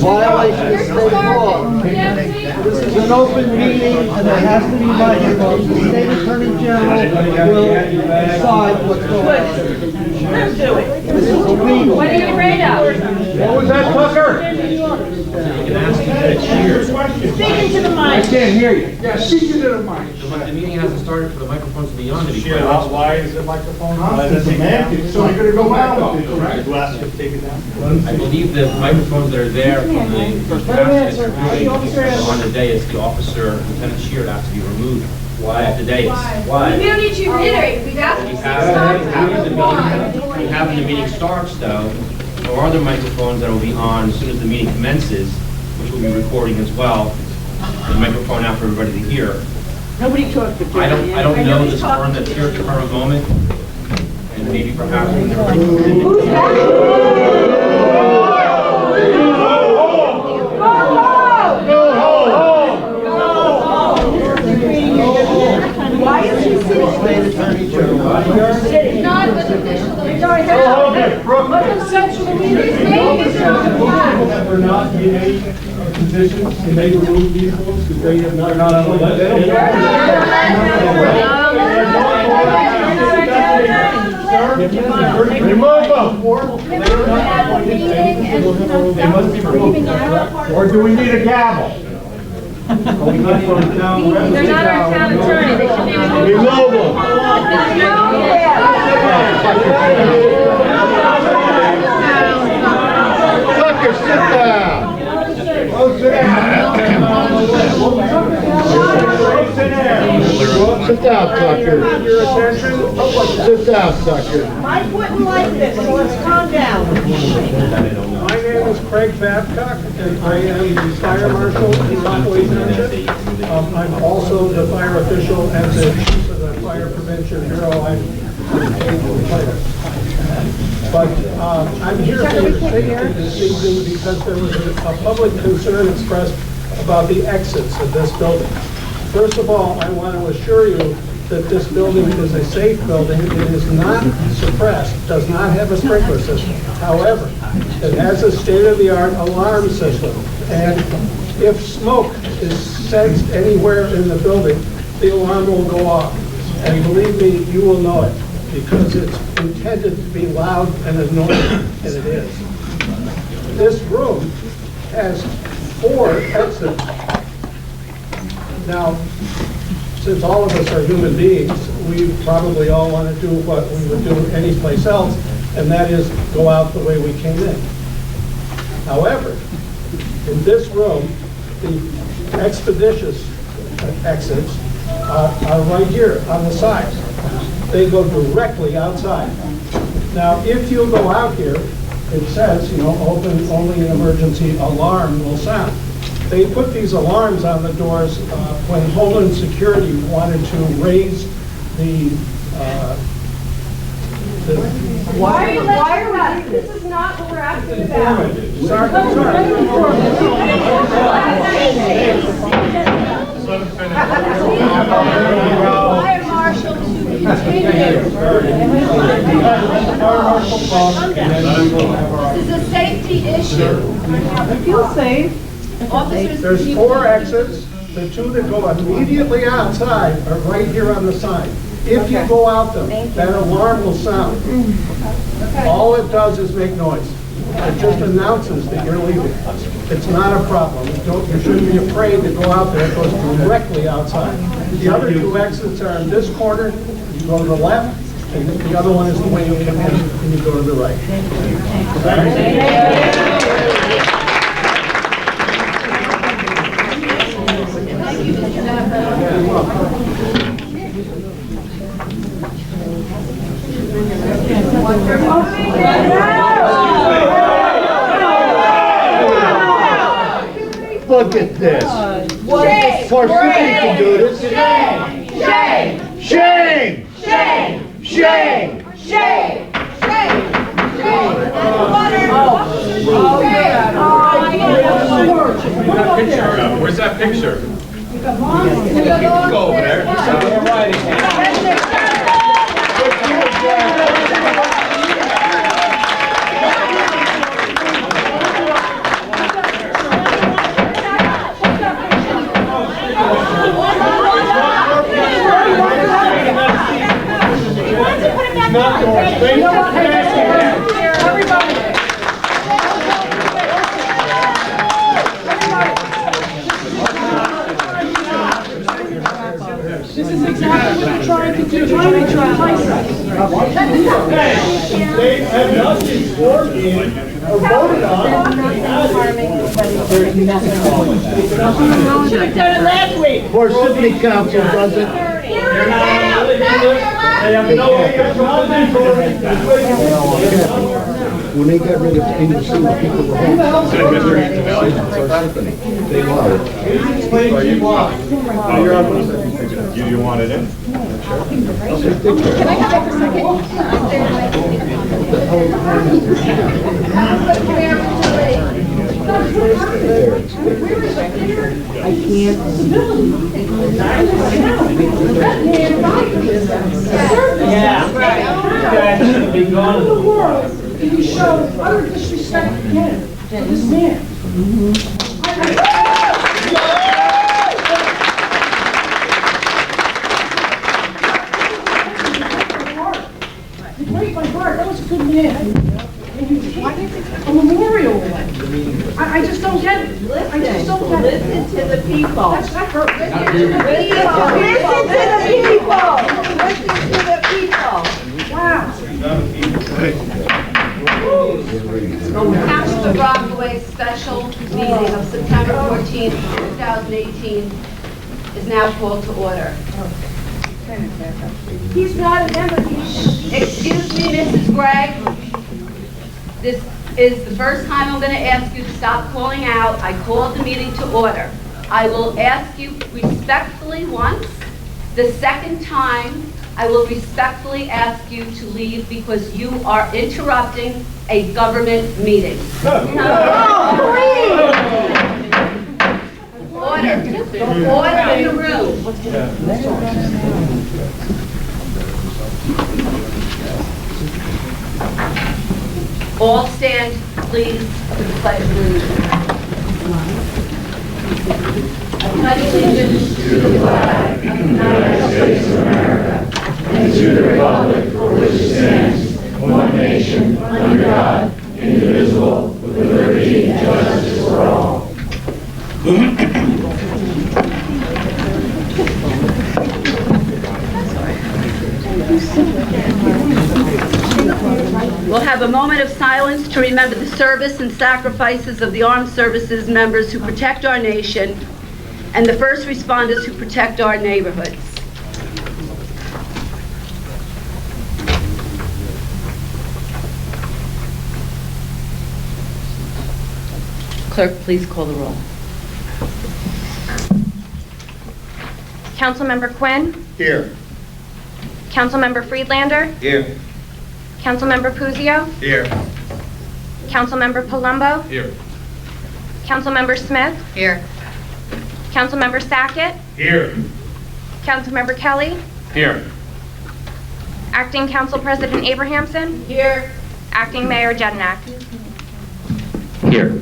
violation of state law. This is an open meeting and there has to be microphones. The state attorney general will decide what's going on. This is illegal. What are you afraid of? What was that, Tucker? Speaking to the mic. I can't hear you. Yeah, speaking to the mic. The meeting hasn't started for the microphones to be on. Why is the microphone on? So you're gonna go out, correct? I believe the microphones that are there from the past on the dais, the officer, Lieutenant Shear, has to be removed off the dais. Why? We don't need you to reiterate. We've asked you to stop. We have when the meeting starts, though, there are other microphones that will be on as soon as the meeting commences, which will be recording as well. The microphone out for everybody to hear. Nobody talked to I don't know this firm that's here at the current moment, and maybe perhaps when everybody comes in. Why is he sitting? State attorney general. Not with official. We're not in any position to make remove vehicles because they have not on the list. Remove them. They must be removed. Or do we need a gavel? They're not our town attorney. They should be removed. Remove them. Tucker, sit down. Oh, sit down. Sit down, Tucker. Your attention. Sit down, Tucker. Mike wouldn't like this, so let's calm down. My name is Craig Babcock, and I am the fire marshal in Rockaway Township. I'm also the fire official and the chief of the fire prevention bureau. I'm paid to the fire. But I'm here for your safety this evening because there was a public concern expressed about the exits of this building. First of all, I want to assure you that this building is a safe building. It is not suppressed, does not have a sprinkler system. However, it has a state-of-the-art alarm system. And if smoke is sensed anywhere in the building, the alarm will go off. And believe me, you will know it because it's intended to be loud and annoying, and it is. This room has 4 exits. Now, since all of us are human beings, we probably all want to do what we would do any place else, and that is go out the way we came in. However, in this room, the expeditious exits are right here on the side. They go directly outside. Now, if you go out here, it says, open only an emergency alarm will sound. They put these alarms on the doors when Homeland Security wanted to raise the Why are we? This is not what we're asking about. Sorry. Fire marshal to continue. This is a safety issue. I feel safe. Officers. There's 4 exits. The 2 that go immediately outside are right here on the side. If you go out them, that alarm will sound. All it does is make noise. It just announces that you're leaving. It's not a problem. You shouldn't be afraid to go out there. It goes directly outside. The other 2 exits are in this corner. You go to the left, and the other one is the way you come in, and you go to the right. Look at this. Of course, you can do this. Shame! Shame! Shame! Shame! Shame! Shame! Where's that picture? Go over there. voted on. Should have done it last week. City Council does it. When they got rid of English, people were home. They allowed it. You want it in? You show utter disrespect again to this man. You break my heart. That was a good man. A memorial. I just don't get it. I just don't get it. Listen to the people. That hurt. Listen to the people. Wow. Township of Rockaway special meeting of September 14th, 2018 is now called to order. He's not a member. Excuse me, Mrs. Gregg. This is the first time I'm going to ask you to stop calling out. I called the meeting to order. I will ask you respectfully once. The second time, I will respectfully ask you to leave because you are interrupting a government meeting. Order. Order in the room. All stand, please, for the pledge of allegiance. I pledge allegiance to the flag of the United States of America and to the republic for which it stands, one nation, under God, indivisible, with liberty and justice for all. We'll have a moment of silence to remember the service and sacrifices of the armed services members who protect our nation and the first responders who protect our neighborhoods. Clerk, please call the roll. Councilmember Quinn? Here. Councilmember Friedlander? Here. Councilmember Puzzio? Here. Councilmember Palumbo? Here. Councilmember Smith? Here. Councilmember Sackett? Here. Councilmember Kelly? Here. Acting Council President Abrahamson? Here. Acting Mayor Jednak? Here.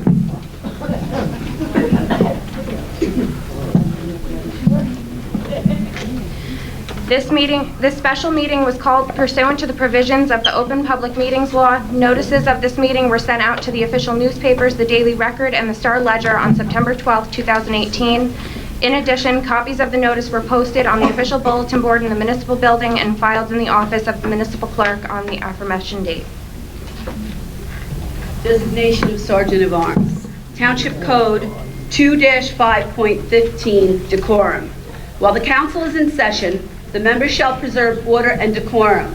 This special meeting was called pursuant to the provisions of the Open Public Meetings Law. Notices of this meeting were sent out to the official newspapers, the Daily Record and the Star Ledger on September 12, 2018. In addition, copies of the notice were posted on the official bulletin board in the municipal building and filed in the office of the municipal clerk on the aforementioned date. Designation of Sergeant of Arms. Township Code 2-5.15, decorum. While the council is in session, the members shall preserve order and decorum.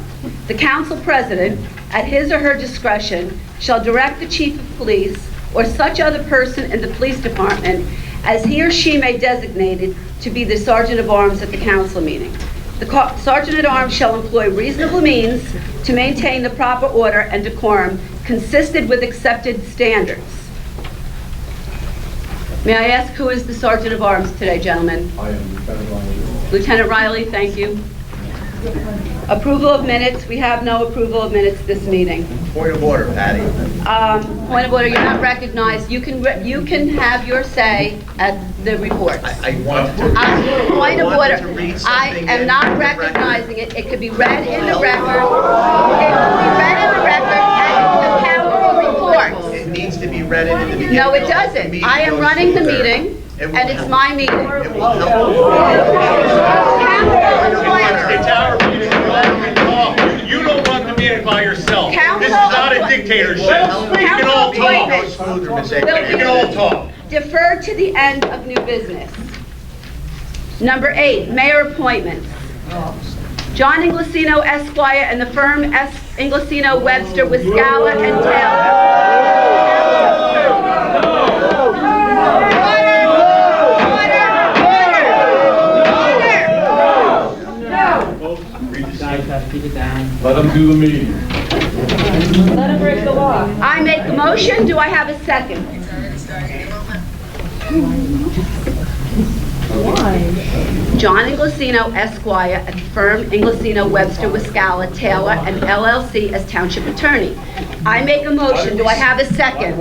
The council president, at his or her discretion, shall direct the chief of police or such other person in the police department as he or she may designate it to be the sergeant of arms at the council meeting. The sergeant at arms shall employ reasonable means to maintain the proper order and decorum consistent with accepted standards. May I ask who is the sergeant of arms today, gentlemen? I am Lieutenant Riley. Lieutenant Riley, thank you. Approval of minutes, we have no approval of minutes this meeting. Point of order, Patty. Point of order, you're not recognized. You can have your say at the reports. I want to. Point of order, to read I something am in not the record. recognizing it. It could be read in the record. It could be read in the record as the power report. It needs to be read into the beginning. No, it of the doesn't. meeting I am goes running the further. meeting, It will and it's help. my meeting. It will help. It's our meeting. You don't run the meeting by yourself. This is not a dictatorship. You can all talk. Council appointments You can all talk. deferred to the end of new business. Number 8, mayor appointments. John Inglesino Esquire and the firm S. Inglesino Webster with Scala and Let them do the meeting. I make the motion. Do I have a second? John Inglesino Esquire at the firm Inglesino Webster with Scala, Taylor, and LLC as township attorney. I make a motion. Do I have a second?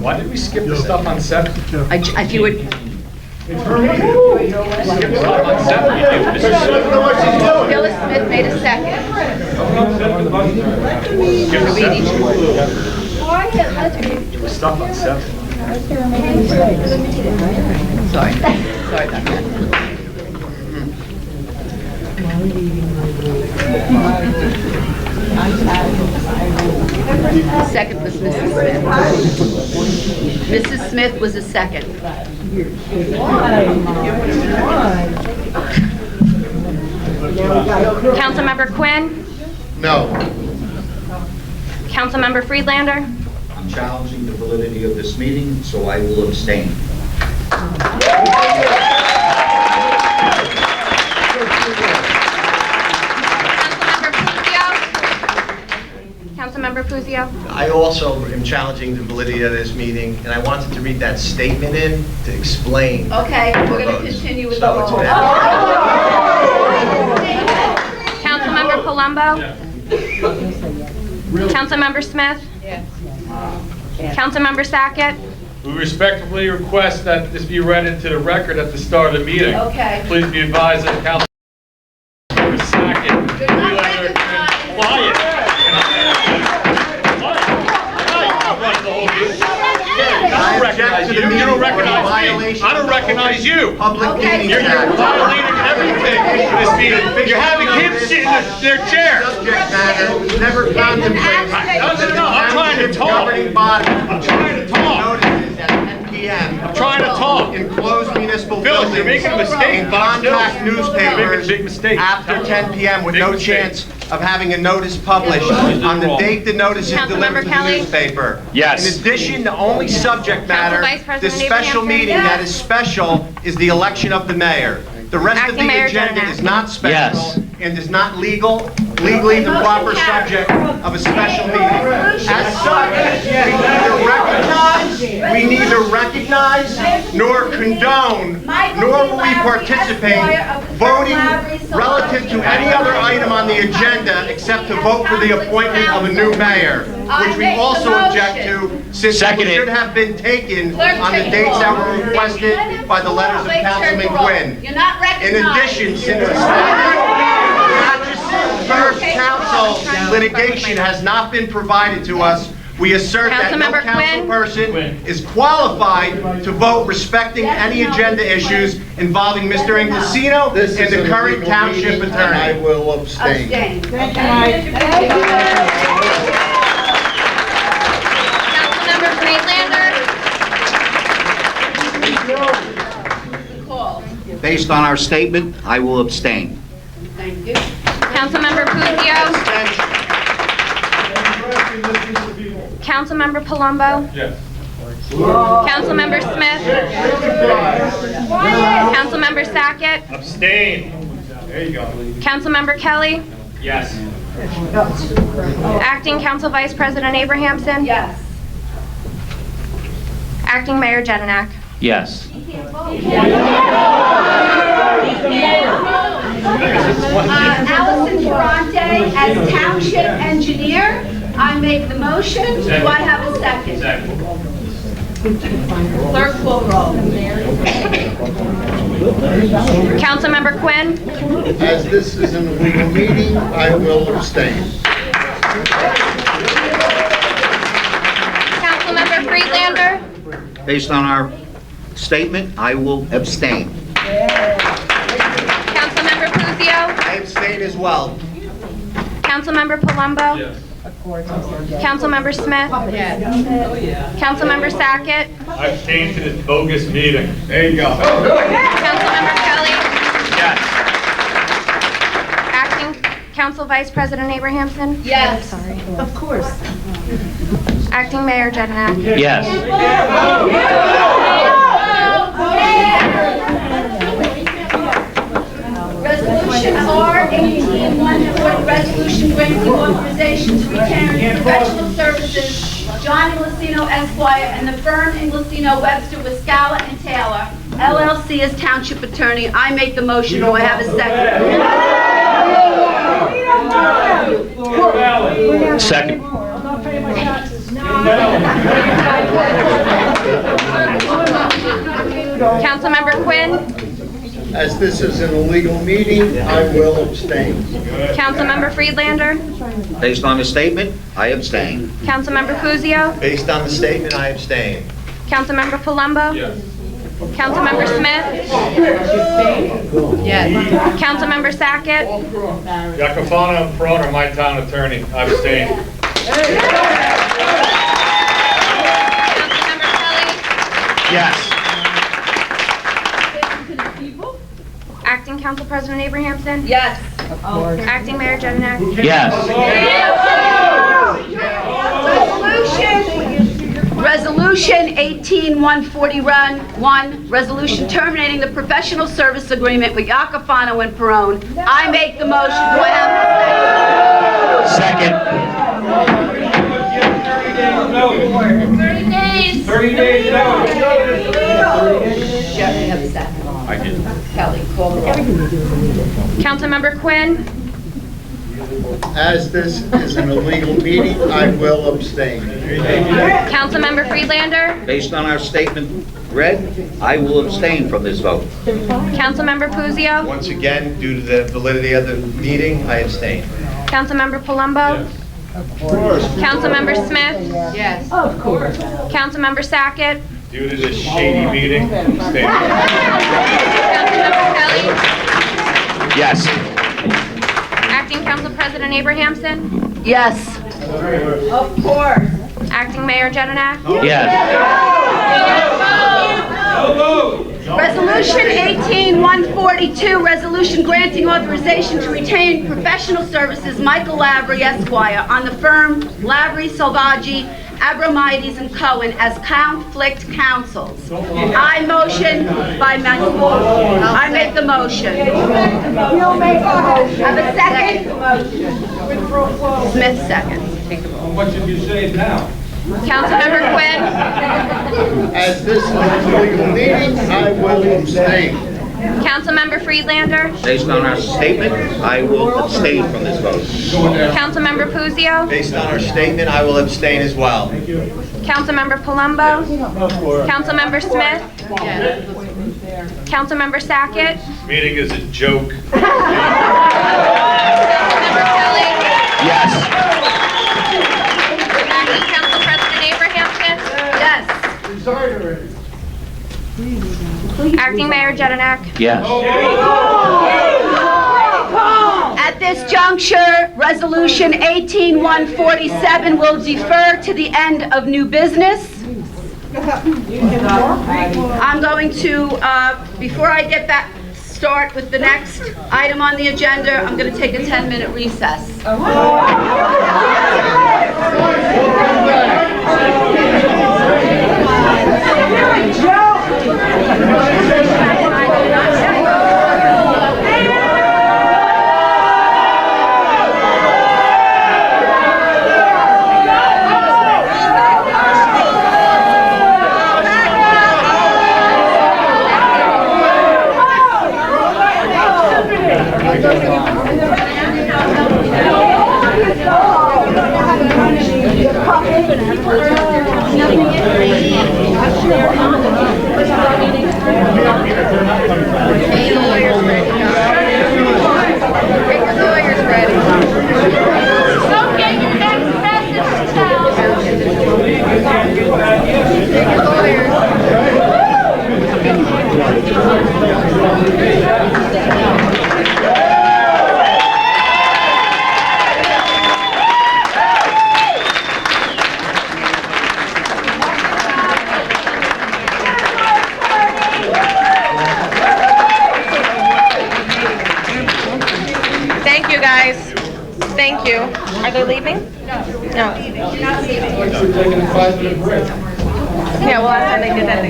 Why did we skip the stuff on 7? If you would, Phyllis Smith made a second. Read each one. Stuff on 7. Sorry about that. Second was Mrs. Smith. Mrs. Smith was a second. Councilmember Quinn? No. Councilmember Friedlander? I'm challenging the validity of this meeting, so I will abstain. Councilmember Puccio? I also am challenging the validity of this meeting, and I wanted to read that statement in to explain. Okay, we're going to continue with the So it's roll. bad. Councilmember Palumbo? Councilmember Smith? Councilmember Sackett? We respectfully request that this be read into the record at the start of the meeting. Okay. Please be advised that Councilmember Sackett, Freelander, quiet. I don't recognize you. You don't recognize me. I don't recognize you. Public meetings You're act. violating everything in this meeting. You're having him sit in their chair. Subject matter was never contemplated. No, I'm trying to talk. Governing body. I'm trying to talk. Notices at 10 p.m. I'm trying to talk. In closed municipal Phyllis, buildings. you're making a mistake. In contact You're newspapers. making a big mistake. After 10 p.m. with Big no mistake. chance of having a notice published on the date the notice is delivered to the Kelly? newspaper. Yes. In addition, the only subject matter, Vice President this special Abraham? meeting that is special is the election of the mayor. The rest of Acting the Mayor agenda Jedinak. is not special Yes. and is not legally the proper subject of a special meeting. As such, we neither recognize nor condone, nor will we participate voting relative to any other item on the agenda except to vote for the appointment of a new mayor, which we also object to since it should have been taken on the dates that were requested by the letters of Councilman Quinn. You're not In recognized. addition, since the Atchison First Council litigation has not been provided to us, we assert that no Councilmember council Quinn? person is qualified to vote respecting any agenda issues involving Mr. Inglesino and the current township I attorney. will abstain. Abstain. Councilmember Friedlander? Call. Based on our statement, I will abstain. Thank you. Councilmember Puccio? Councilmember Palumbo? Yes. Councilmember Smith? Councilmember Sackett? Abstain. There you go. Councilmember Kelly? Yes. Acting Council Vice President Abrahamson? Yes. Acting Mayor Jedinak? Yes. Allison Ferrante as township engineer. I make the motion. Do I have a second? Second. Clerk will roll. Councilmember Quinn? As this is an illegal meeting, I will abstain. Councilmember Friedlander? Based on our statement, I will abstain. Councilmember Puccio? I abstain as well. Councilmember Palumbo? Yes. Councilmember Smith? Councilmember Sackett? I abstain to this bogus meeting. There you go. Councilmember Kelly? Yes. Acting Council Vice President Abrahamson? Yes. Sorry. Of course. Acting Mayor Jedinak? Yes. Resolution R-18-140, resolution granting authorization to retain professional services, John Inglesino Esquire, and the firm Inglesino Webster with Scala and Taylor, LLC as Township Attorney. I make the motion. Do I have a second? Second. Councilmember Quinn? As this is an illegal meeting, I will abstain. Councilmember Friedlander? Based on the statement, I abstain. Councilmember Fuzio? Based on the statement, I abstain. Councilmember Palumbo? Yes. Councilmember Smith? Yes. Councilmember Sackett? Jacofano and Perone are my town attorney. I abstain. Councilmember Kelly? Yes. Acting Council President Abrahamson? Yes. Acting Mayor Jedinak? Yes. Resolution 18-141, resolution terminating the professional service agreement with Jacofano and Perone. I make the motion. Do I have a Second. 30 days? 30 days notice. Jeffrey, have a second. I did. Kelly, call the roll. Councilmember Quinn? As this is an illegal meeting, I will abstain. Councilmember Friedlander? Based on our statement read, I will abstain from this vote. Councilmember Fuzio? Once again, due to the validity of the meeting, I abstain. Councilmember Palumbo? Councilmember Smith? Yes. Councilmember Sackett? Due to this shady meeting, abstain. Councilmember Kelly? Yes. Acting Council President Abrahamson? Yes. Of course. Acting Mayor Jedinak? Yes. Resolution 18-142, resolution granting authorization to retain professional services Michael Lavery Esquire on the firm Lavery, Salvaggi, Abramides and Cohen as conflict counsels. I motion by I make the motion. Have a second? Smith second. What should you say now? Councilmember Quinn? As this is an illegal meeting, I will abstain. Councilmember Friedlander? Based on our statement, I will abstain from this vote. Councilmember Fuzio? Based on our statement, I will abstain as well. Councilmember Palumbo? Councilmember Smith? Councilmember Sackett? Meeting is a joke. Councilmember Kelly? Yes. Acting Council President Abrahamson? Yes. Acting Mayor Jedinak? Yes. At this juncture, Resolution 18-147 will defer to the end of new business. I'm going to, before I get back, start with the next item on the agenda, I'm going to take a 10-minute recess. Are they leaving? No. We're taking a 5-minute break. Yeah, well, last time they did that,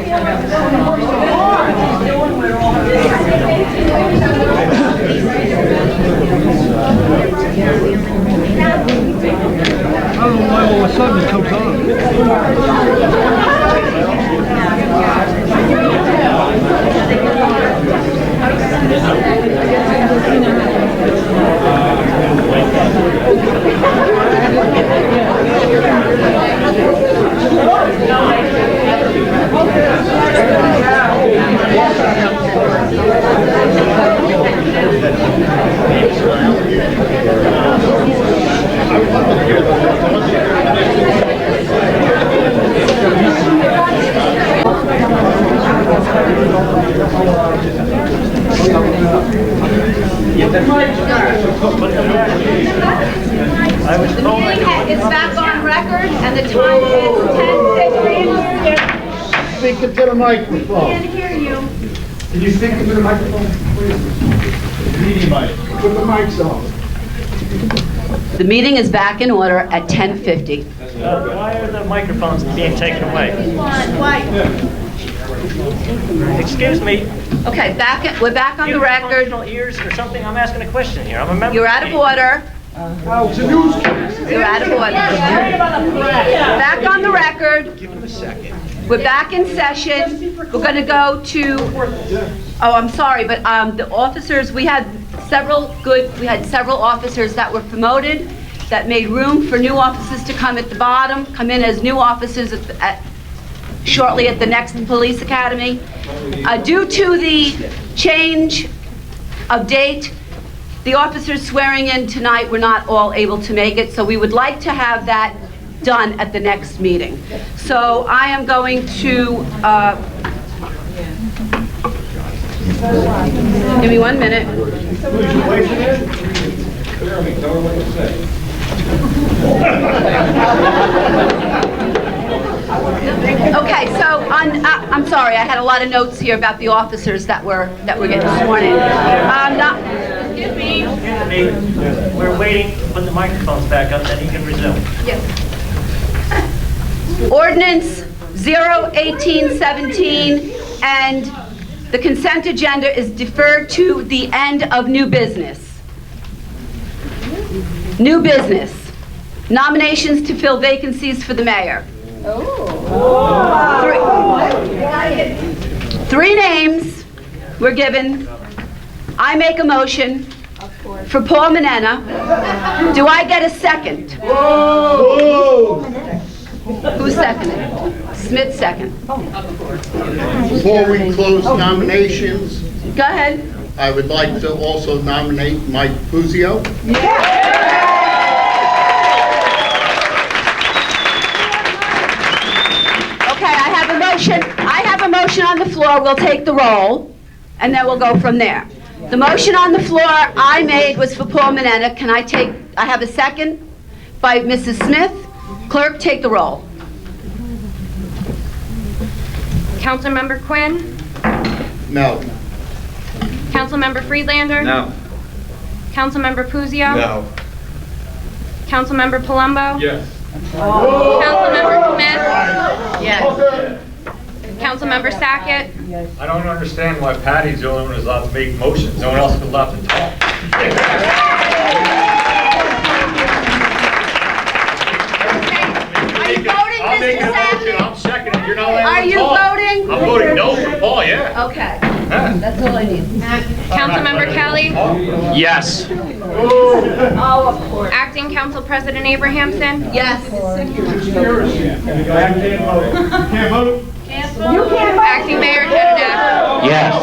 I don't know why all of a sudden it comes on. The meeting is back on record, and the time is 10:50. Speak into the microphone. Can't hear you. Can you speak into the microphone, please? Meeting mic. Put the mics on. The meeting is back in order at 10:50. Why are the microphones being taken away? Excuse me. Okay, we're back on the record. Functional ears or something? I'm asking a question here. I'm a member. You're out of order. It's a news cast. You're out of order. Back on the record. Give him a second. We're back in session. We're going to go to, oh, I'm sorry, but the officers, we had several officers that were promoted, that made room for new officers to come at the bottom, come in as new officers shortly at the next police academy. Due to the change of date, the officers swearing in tonight were not all able to make it, so we would like to have that done at the next meeting. So I am going to, give me 1 minute. Okay, so I'm sorry, I had a lot of notes here about the officers that were getting sworn in. Excuse me. We're waiting to put the microphones back up, then you can resume. Yes. Ordinance 01817, and the consent agenda is deferred to the end of new business. New business. Nominations to fill vacancies for the mayor. Three names were given. I make a motion for Paul Manena. Do I get a second? Who seconded? Smith second. Before we close nominations, Go ahead. I would like to also nominate Mike Fuzio. Okay, I have a motion on the floor. We'll take the roll, and then we'll go from there. The motion on the floor I made was for Paul Manena. I have a second by Mrs. Smith. Clerk, take the roll. Councilmember Quinn? No. Councilmember Friedlander? No. Councilmember Puzzio? No. Councilmember Palumbo? Yes. Councilmember Smith? Yes. Councilmember Sackett? I don't understand why Patty's the only one who's allowed to make motions. No one else is allowed to talk. Are you voting, I'm making Mr. a motion. Sackett? I'm seconding. You're not letting Are me you talk. voting? I'm voting no for Paul, yeah. Okay, Huh? that's all I need. Councilmember Kelly? Yes. Oh, of course. Acting Council President Abrahamson? Yes. Acting Mayor Jedediah? Yes.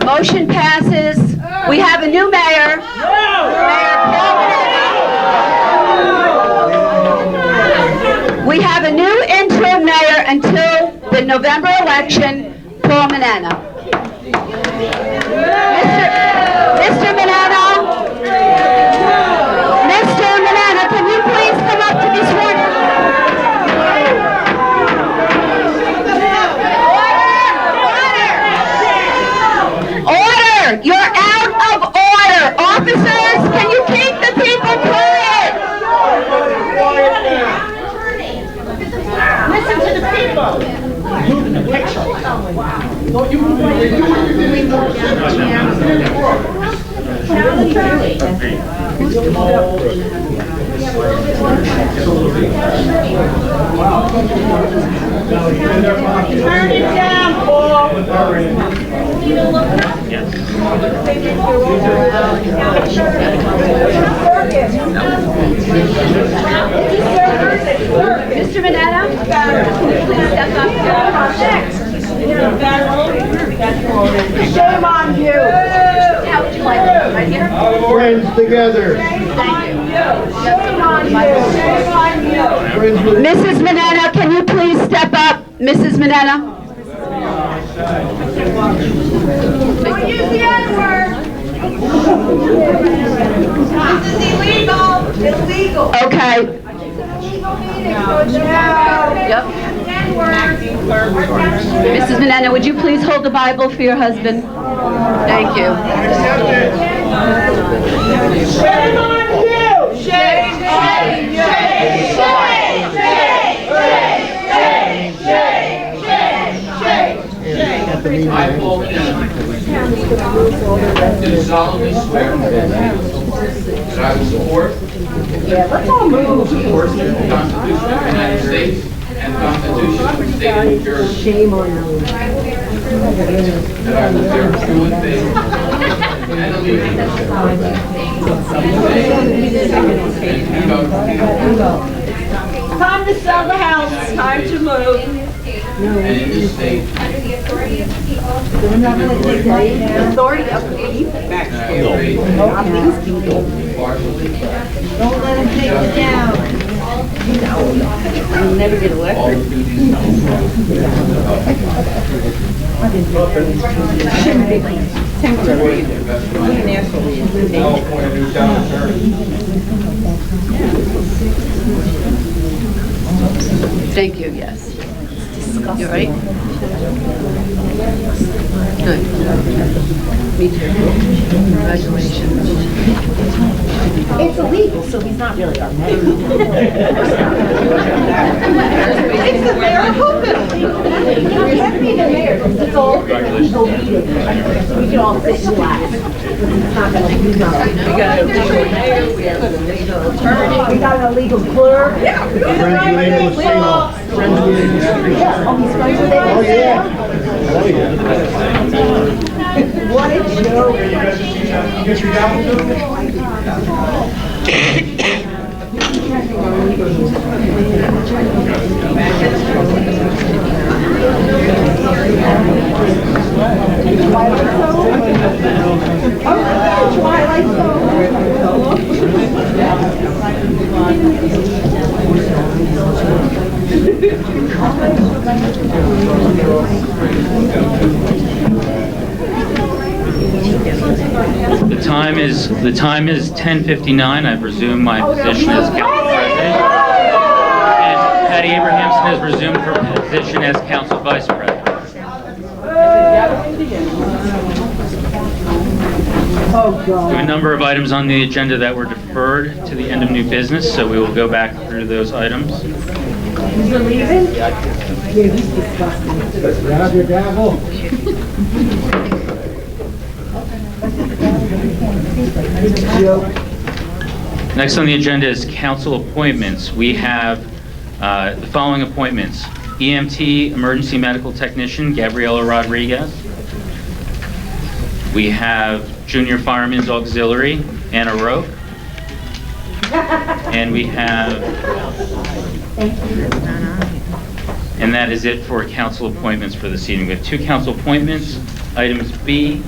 Motion passes. We have a new mayor. Mayor Paul Manena. We have a new interim mayor until the November election, Paul Manena. Mr. Manena? Mr. Manena, can you please come up to be sworn? Order! You're out Turn it down, Paul. Mr. Mineta? Please step up. Shame on you. How would you like it? Right here? Friends together. Shame on you. Shame on you. Shame on you. Mrs. Mineta, can you please step up? Mrs. Mineta? Don't use the N-word. This is illegal. Illegal. Okay. It's an illegal meeting, so it's no. Yep. N-word. Mrs. Mineta, would you please hold the Bible for your husband? Thank you. Shame on you. Shame, shame, shame, shame, I, Paul do solemnly swear that I will support the Constitution of the United States and the Constitution of the State of New Jersey. Shame on you. That I will bear true and faith and allegiance to Time to sell the house. Time to move. and in this state. Authority of the people. Back That I will faithfully, impartially, Don't let him take it down. You'll never get all elected. the duties of Thank you, yes. You all right? Good. Me too. Congratulations. It's illegal, so he's not really our mayor. It's the mayor of Hoopin. You can't be the mayor. It's all legal meeting. We can all sit and laugh. It's not gonna be done. We got a legal mayor, we have a legal attorney. We got a legal clerk. Yeah. Friends with Amos Seymour. Friends with Amos Seymour. Yeah, oh, he's friends with Amos. Oh, yeah. Oh, yeah. What a joke. Twilight The time is 10:59. I resume my position as council president. And Patty Abrahamson has resumed her position as council vice president. We have a number of items on the agenda that were deferred to the end of new business, so we will go back through those items. You're leaving? Yeah, he's disgusting. Grab your gavel. Next on the agenda is council appointments. We have the following appointments. EMT Emergency Medical Technician Gabriela Rodriguez. We have Junior Fireman's Auxiliary Anna Roque. And we have, and that is it for council appointments for this evening. We have two council appointments, items B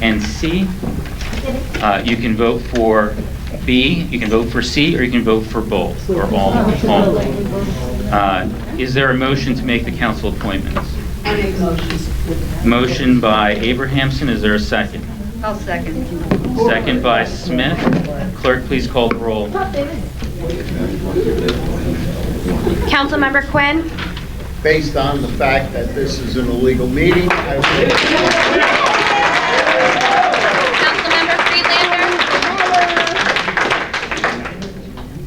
and C. You can vote for B, you can vote for C, or you can vote for both, or all. Is there a motion to make the council appointments? I make motions. Motion by Abrahamson, is there a second? I'll second. Second by Smith. Clerk, please call the roll. Councilmember Quinn? Based on the fact that this is an illegal meeting, I will... Councilmember Friedlander?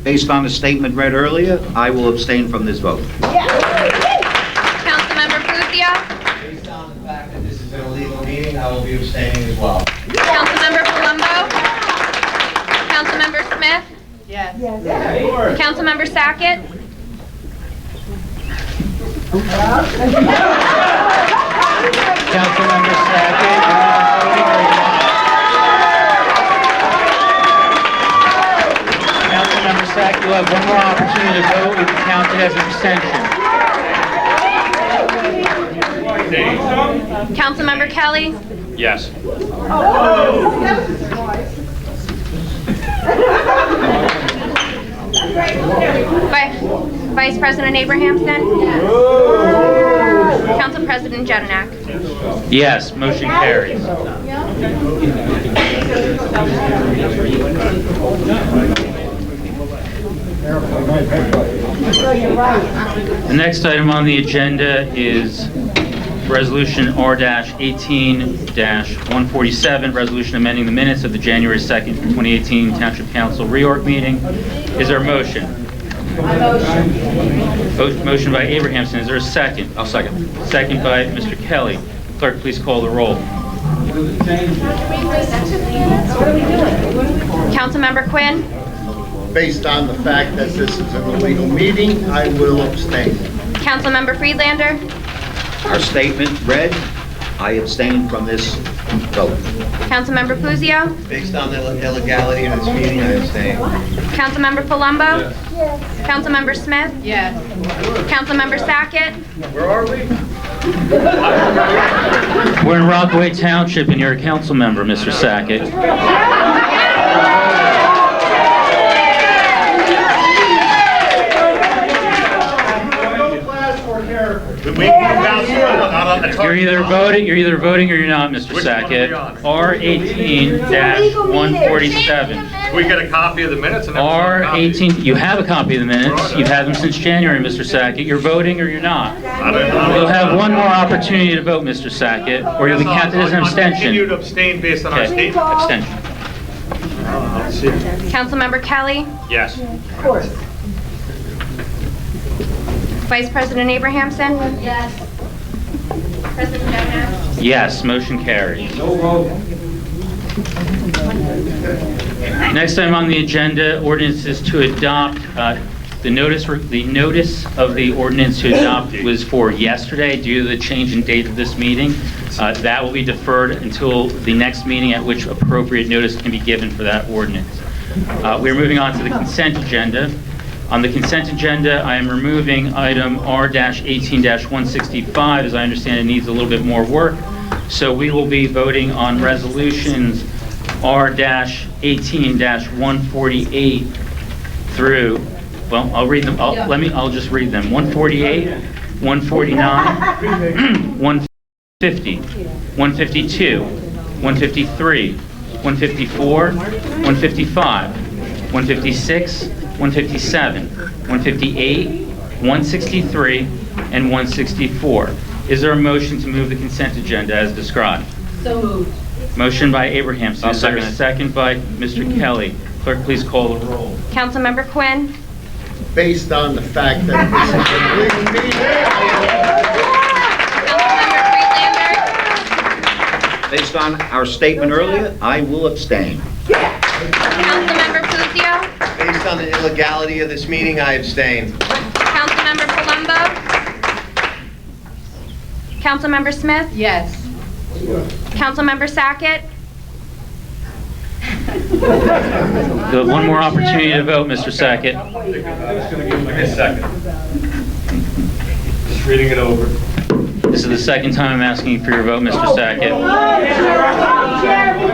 Based on the statement read earlier, I will abstain from this vote. Councilmember Puthia? Based on the fact that this is an illegal meeting, I will be abstaining as well. Councilmember Palumbo? Councilmember Smith? Yes. Councilmember Sackett? Councilmember Sackett, Councilmember Sackett, you'll have one more opportunity to vote. You'll be counted as an abstention. Councilmember Kelly? Yes. Vice President Abrahamson? Council President Jedenak? Yes, motion carries. The next item on the agenda is Resolution R-18-147, resolution amending the minutes of the January 2nd, 2018 Township Council reorg meeting. Is there a motion? Motion by Abrahamson. Is there a second? I'll second. Second by Mr. Kelly. Clerk, please call the roll. Councilmember Quinn? Based on the fact that this is an illegal meeting, I will abstain. Councilmember Friedlander? Our statement read, I abstain from this vote. Councilmember Puzzio? Based on the illegality of this meeting, I abstain. Councilmember Palumbo? Councilmember Smith? Yes. Councilmember Sackett? Where are we? We're in Rockaway Township, and you're a council member, Mr. Sackett. You're either voting or you're not, Mr. Sackett. R-18-147. We get a copy of the minutes? And R-18, you have a copy of the minutes. You've had them since January, Mr. Sackett. You're voting or you're not. You'll have one more opportunity to vote, Mr. Sackett, or you'll be counted as an I'll abstention. continue to abstain based on our Okay, statement. abstention. Councilmember Kelly? Yes. Vice President Abrahamson? Yes. President Jedenak? Yes, motion carries. Next item on the agenda, ordinance is to adopt, the notice of the ordinance to adopt was for yesterday due to the change in date of this meeting. That will be deferred until the next meeting at which appropriate notice can be given for that ordinance. We're moving on to the consent agenda. On the consent agenda, I am removing item R-18-165, as I understand it needs a little bit more work. So we will be voting on resolutions R-18-148 through, well, I'll read them, I'll just read them. 148, 149, 150, 152, 153, 154, 155, 156, 157, 158, 163, and 164. Is there a motion to move the consent agenda as described? So moved. Motion by Abrahamson. I'll second it. Second by Mr. Kelly. Clerk, please call the roll. Councilmember Quinn? Based on the fact that this is an illegal meeting, Councilmember Friedlander? Based on our statement earlier, I will abstain. Councilmember Puzzio? Based on the illegality of this meeting, I abstain. Councilmember Palumbo? Councilmember Smith? Yes. Councilmember Sackett? You have one more opportunity to vote, Mr. Sackett. Give me a second. Just reading it over. This is the second time I'm asking for your vote, Mr. Sackett.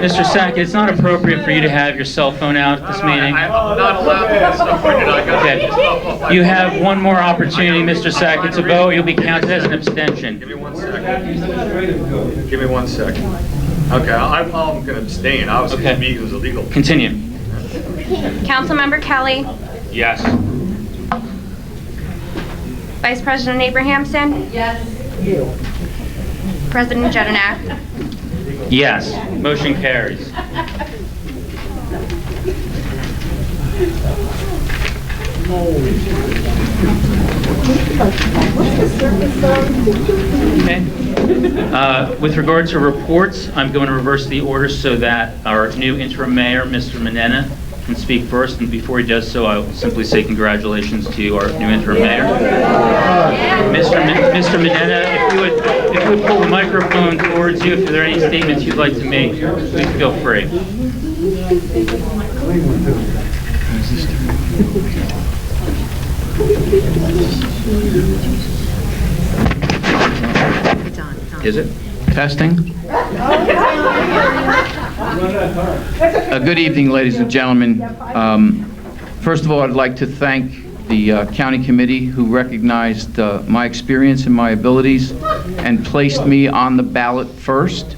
Mr. Sackett, it's not appropriate for you to have your cell phone out at this meeting. I'm not allowed to get stuff printed. I got Okay. You have one more opportunity, Mr. Sackett, to vote. You'll be counted as an abstention. Give me 1 second. Give me 1 second. Okay, I'm going to abstain. Obviously, Okay. the meeting was illegal. Continue. Councilmember Kelly? Yes. Vice President Abrahamson? Yes. President Jedenak? Yes. Motion carries. Okay. With regard to reports, I'm going to reverse the order so that our new interim mayor, Mr. and speak first, and before he does so, I will simply say congratulations to our new interim mayor. Mr. Mineta, if you would pull the microphone towards you, if there are any statements you'd like to make, please feel free. Is it? Testing. Good evening, ladies and gentlemen. First of all, I'd like to thank the county committee who recognized my experience and my abilities and placed me on the ballot first.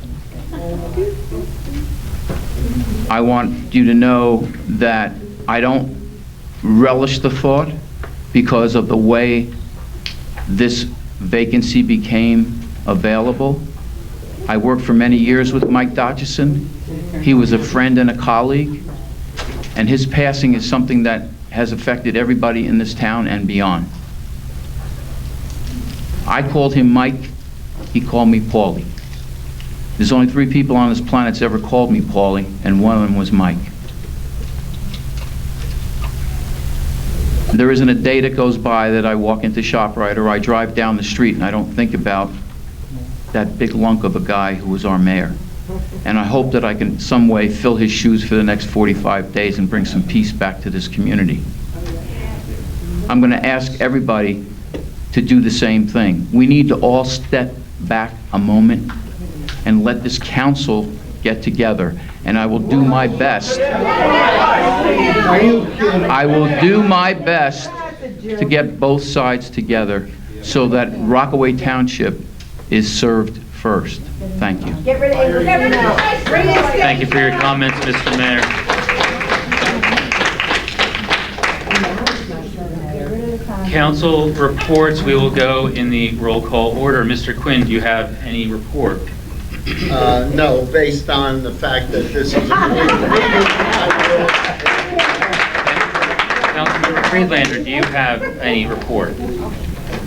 I want you to know that I don't relish the thought because of the way this vacancy became available. I worked for many years with Mike Dotchison. He was a friend and a colleague, and his passing is something that has affected everybody in this town and beyond. I called him Mike, he called me Paulie. There's only 3 people on this planet that's ever called me Paulie, and one of them was Mike. There isn't a day that goes by that I walk into ShopRite or I drive down the street and I don't think about that big lunk of a guy who was our mayor. And I hope that I can some way fill his shoes for the next 45 days and bring some peace back to this community. I'm going to ask everybody to do the same thing. We need to all step back a moment and let this council get together. And I will do my best. I will do my best to get both sides together so that Rockaway Township is served first. Thank you. Thank you for your comments, Mr. Mayor. Council reports, we will go in the roll call order. Mr. Quinn, do you have any report? No, based on the fact that this is a Councilmember Friedlander, do you have any report?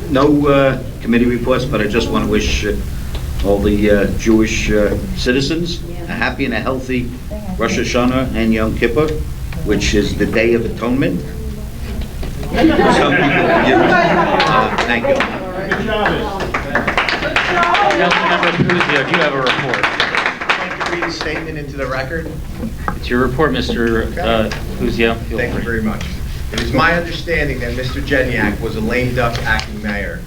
No committee reports, but I just want to wish all the Jewish citizens a happy and a healthy Rosh Hashanah and Yom Kippur, which is the Day of Atonement. Some people use. Thank you. Councilmember Puzio, do you have a report? I'd like to read a statement into the record. It's your report, Mr. Puzio. Thank you very much. It is my understanding that Mr. Jenyak was a lame duck acting mayor.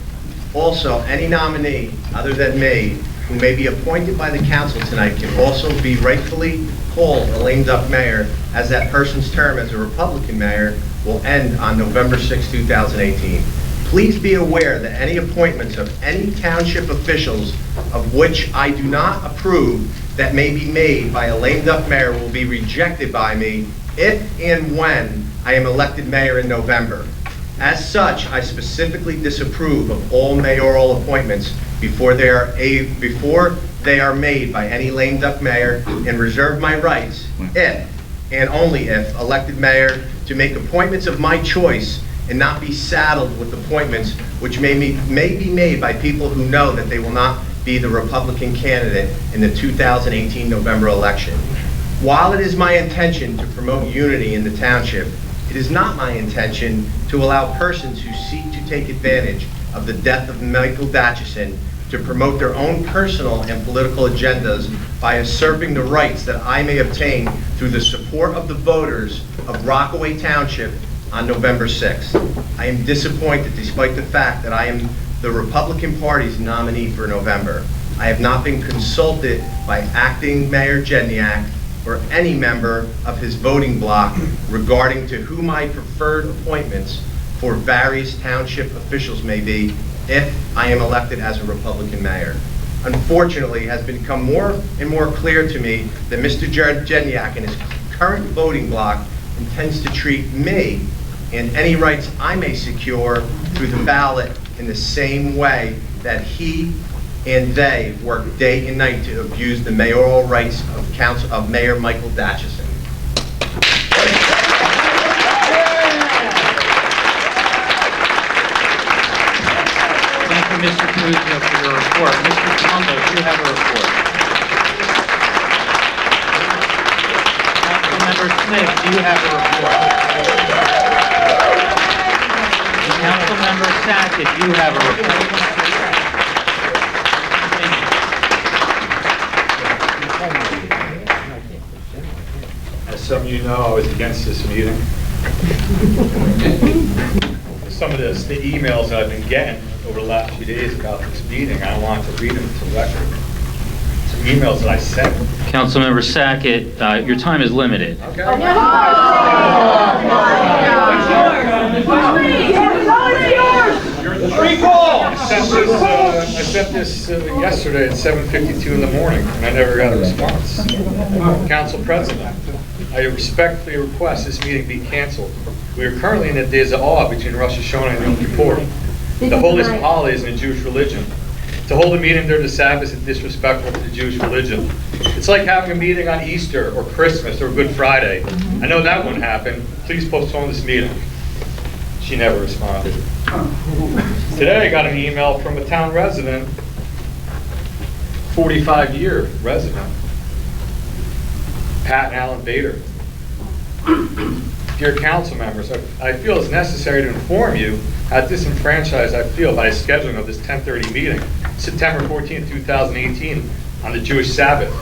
Also, any nominee other than me who may be appointed by the council tonight can also be rightfully called a lame duck mayor, as that person's term as a Republican mayor will end on November 6, 2018. Please be aware that any appointments of any township officials of which I do not approve that may be made by a lame duck mayor will be rejected by me if and when I am elected mayor in November. As such, I specifically disapprove of all mayoral appointments before they are made by any lame duck mayor, and reserve my rights, if and only if elected mayor, to make appointments of my choice and not be saddled with appointments which may be made by people who know that they will not be the Republican candidate in the 2018 November election. While it is my intention to promote unity in the township, it is not my intention to allow persons who seek to take advantage of the death of Michael Dotchison to promote their own personal and political agendas by usurping the rights that I may obtain through the support of the voters of Rockaway Township on November 6th. I am disappointed despite the fact that I am the Republican Party's nominee for November. I have not been consulted by Acting Mayor Jedniak or any member of his voting bloc regarding to who my preferred appointments for various township officials may be if I am elected as a Republican mayor. Unfortunately, it has become more and more clear to me that Mr. Jedniak and his current voting bloc intends to treat me and any rights I may secure through the ballot in the same way that he and they work day and night to abuse the mayoral rights of Mayor Michael Dotchison. Thank you, Mr. Puzio, for your report. Mr. Palumbo, do you have a report? Councilmember Smith, do you have a report? Councilmember Sackett, do you have a report? As some of you know, I was against this meeting. Some of the emails that I've been getting over the last few days about this meeting, I want to read them to the record. Some emails that I sent. Councilmember Sackett, your time is limited. Okay. I sent this yesterday at 7:52 in the morning, and I never got a response. Council President, I respectfully request this meeting be canceled. We are currently in the days of awe between Rosh Hashanah and Yom Kippur, the holiest of holidays in the Jewish religion. To hold a meeting during the Sabbath is disrespectful to the Jewish religion. It's like having a meeting on Easter or Christmas or Good Friday. I know that won't happen. Please postpone this meeting. She never responded. Today I got an email from a town resident, 45-year resident, Pat and Alan Bader. Dear council members, I feel it's necessary to inform you how disenfranchised I feel by the scheduling of this 10:30 meeting, September 14, 2018, on the Jewish Sabbath.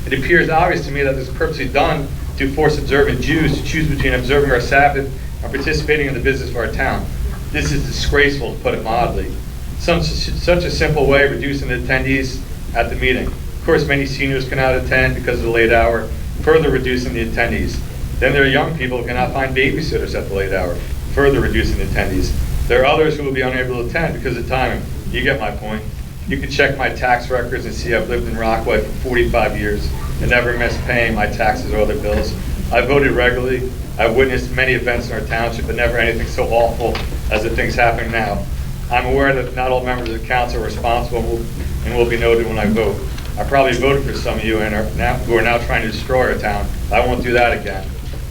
It appears obvious to me that this is purposely done to force observant Jews to choose between observing our Sabbath and participating in the business of our town. This is disgraceful, to put it mildly. Such a simple way of reducing the attendees at the meeting. Of course, many seniors cannot attend because of the late hour, further reducing the attendees. Then there are young people who cannot find babysitters at the late hour, further reducing the attendees. There are others who will be unable to attend because of timing. You get my point. You can check my tax records and see I've lived in Rockaway for 45 years and never missed paying my taxes or other bills. I voted regularly. I've witnessed many events in our township, but never anything so awful as the things happening now. I'm aware that not all members of the council are responsible and will be noted when I vote. I probably voted for some of you who are now trying to destroy our town. I won't do that again.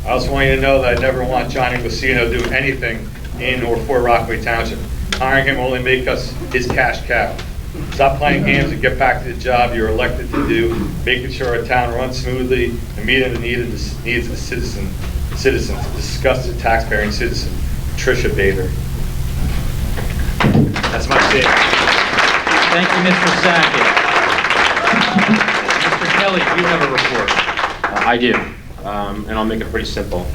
I also want you to know that I never want Johnny Lucino to do anything in or for Rockaway Township. Hiring him will only make us his cash cow. Stop playing games and get back to the job you're elected to do, making sure our town runs smoothly and meeting the needs of the citizens. Disgusted taxpaying citizen, Tricia Bader. That's my statement. Thank you, Mr. Sackett. Mr. Kelly, do you have a report? I do, and I'll make it pretty simple.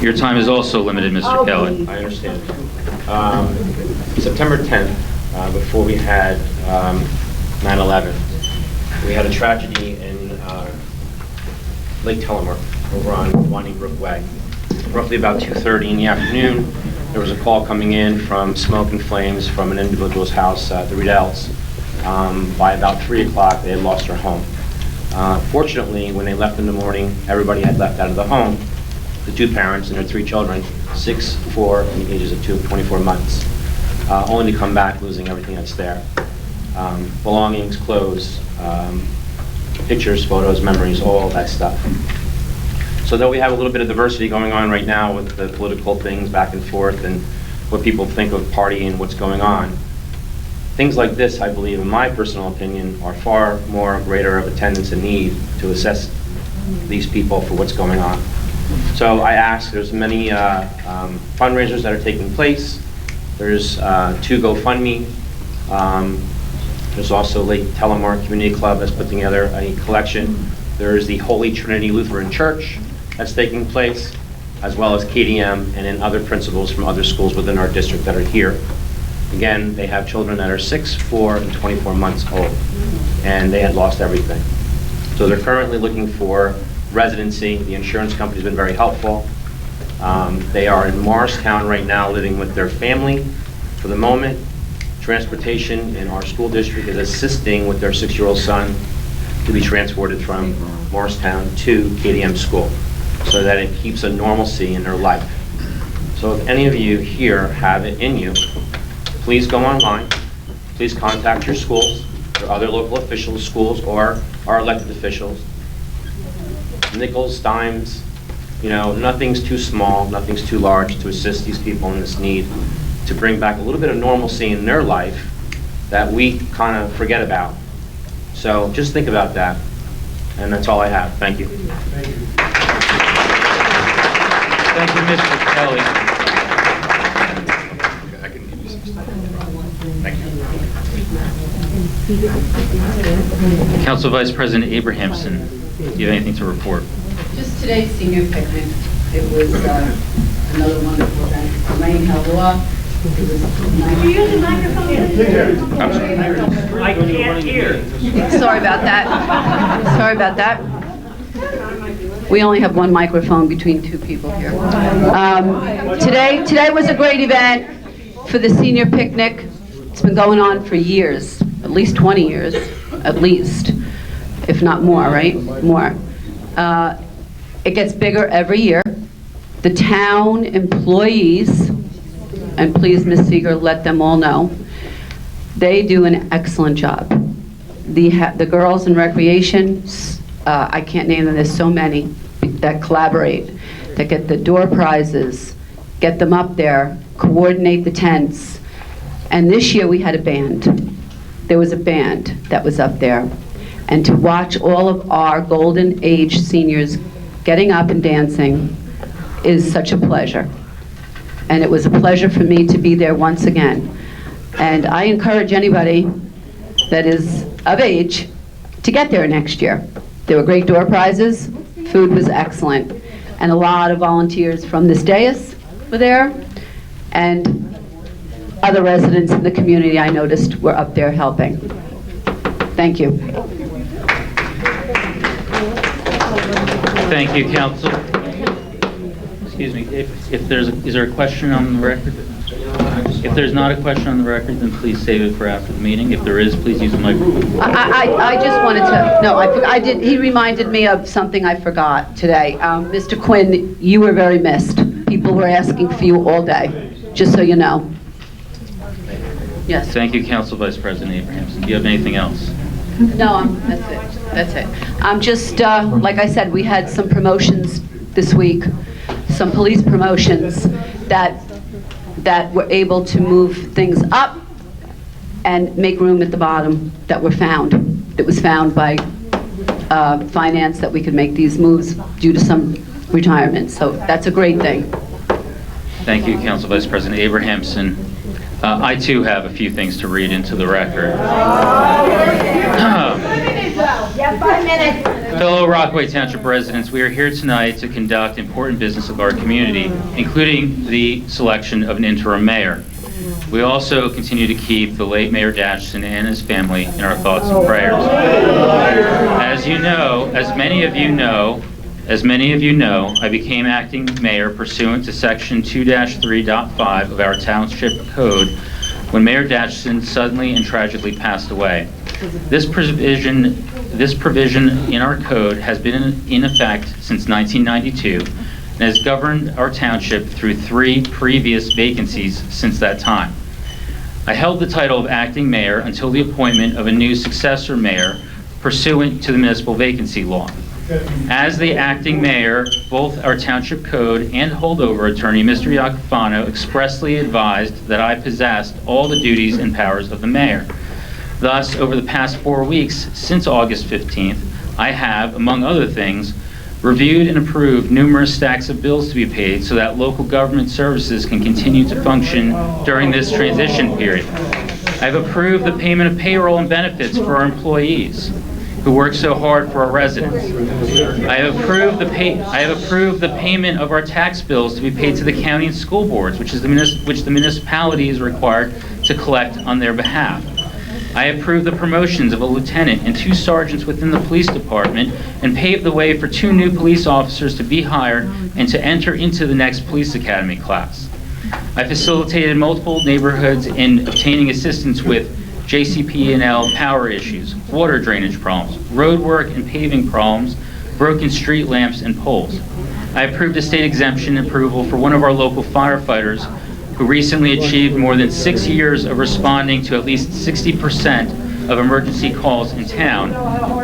Your time is also limited, Mr. Kelly. I understand. September 10th, before we had 9/11, we had a tragedy in Lake Telemark over on Winding Brook Way. Roughly about 2:30 in the afternoon, there was a call coming in from smoke and flames from an individual's house at the Riedells. By about 3 o'clock, they had lost their home. Fortunately, when they left in the morning, everybody had left out of the home. The two parents and their 3 children, 6, 4, and the ages of 2 and 24 months, only to come back losing everything that's there. Belongings, clothes, pictures, photos, memories, all that stuff. So though we have a little bit of diversity going on right now with the political things back and forth and what people think of party and what's going on, things like this, I believe, in my personal opinion, are far more greater of attendance and need to assess these people for what's going on. So I ask, there's many fundraisers that are taking place. There's 2 GoFundMe. There's also Lake Telemark Community Club that's put together a collection. There's the Holy Trinity Lutheran Church that's taking place, as well as KDM and then other principals from other schools within our district that are here. Again, they have children that are 6, 4, and 24 months old, and they had lost everything. So they're currently looking for residency. The insurance company's been very helpful. They are in Morristown right now living with their family for the moment. Transportation in our school district is assisting with their 6-year-old son to be transported from Morristown to KDM school so that it keeps a normalcy in their life. So if any of you here have it in you, please go online. Please contact your schools or other local officials, schools, or our elected officials. Nickels, dimes, you know, nothing's too small, nothing's too large to assist these people in this need to bring back a little bit of normalcy in their life that we kind of forget about. So just think about that. And that's all I have. Thank you. Thank you, Mr. Kelly. I can give you some stuff. Thank you. Council Vice President Abrahamson, do you have anything to report? Just today's senior picnic. It was another wonderful event. The rain held off. It was nice. You use the microphone? I can't hear. Sorry about that. Sorry about that. We only have one microphone between two people here. Today was a great event for the senior picnic. It's been going on for years, at least 20 years, at least, if not more, right? More. It gets bigger every year. The town employees, and please, Ms. Seeger, let them all know, they do an excellent job. The girls in recreation, I can't name them, there's so many that collaborate, that get the door prizes, get them up there, coordinate the tents. And this year we had a band. There was a band that was up there. And to watch all of our golden age seniors getting up and dancing is such a pleasure. And it was a pleasure for me to be there once again. And I encourage anybody that is of age to get there next year. There were great door prizes, food was excellent, and a lot of volunteers from this dais were there, and other residents in the community I noticed were up there helping. Thank you. Thank you, Council. Excuse me, is there a question on the record? If there's not a question on the record, then please save it for after the meeting. If there is, please use the microphone. I just wanted to, no, I did, he reminded me of something I forgot today. Mr. Quinn, you were very missed. People were asking for you all day, just so you know. Yes. Thank you, Council Vice President Abrahamson. Do you have anything else? No, that's it. Just, like I said, we had some promotions this week, some police promotions that were able to move things up and make room at the bottom that was found by finance, that we could make these moves due to some retirement. So that's a great thing. Thank you, Council Vice President Abrahamson. I too have a few things to read into the record. Fellow Rockaway Township residents, we are here tonight to conduct important business of our community, including the selection of an interim mayor. We also continue to keep the late Mayor Datchison and his family in our thoughts and prayers. As many of you know, I became acting mayor pursuant to Section 2-3.5 of our Township Code when Mayor Datchison suddenly and tragically passed away. This provision in our code has been in effect since 1992 and has governed our township through 3 previous vacancies since that time. I held the title of acting mayor until the appointment of a new successor mayor pursuant to the municipal vacancy law. As the acting mayor, both our township code and holdover attorney, Mr. Iacofano, expressly advised that I possessed all the duties and powers of the mayor. Thus, over the past 4 weeks, since August 15th, I have, among other things, reviewed and approved numerous stacks of bills to be paid so that local government services can continue to function during this transition period. I've approved the payment of payroll and benefits for our employees who work so hard for our residents. I have approved the payment of our tax bills to be paid to the county and school boards, which the municipality is required to collect on their behalf. I approved the promotions of a lieutenant and 2 sergeants within the police department and paved the way for 2 new police officers to be hired and to enter into the next police academy class. I facilitated multiple neighborhoods in obtaining assistance with JCP&L power issues, water drainage problems, road work and paving problems, broken street lamps and poles. I approved a state exemption approval for one of our local firefighters who recently achieved more than 6 years of responding to at least 60% of emergency calls in town,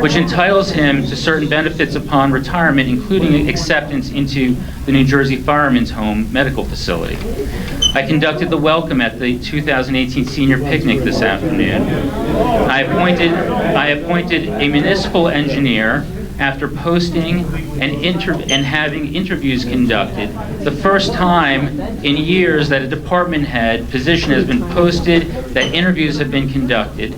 which entitles him to certain benefits upon retirement, including acceptance into the New Jersey Fireman's Home medical facility. I conducted the welcome at the 2018 senior picnic this afternoon. I appointed a municipal engineer after posting and having interviews conducted. The first time in years that a department head position has been posted, that interviews have been conducted.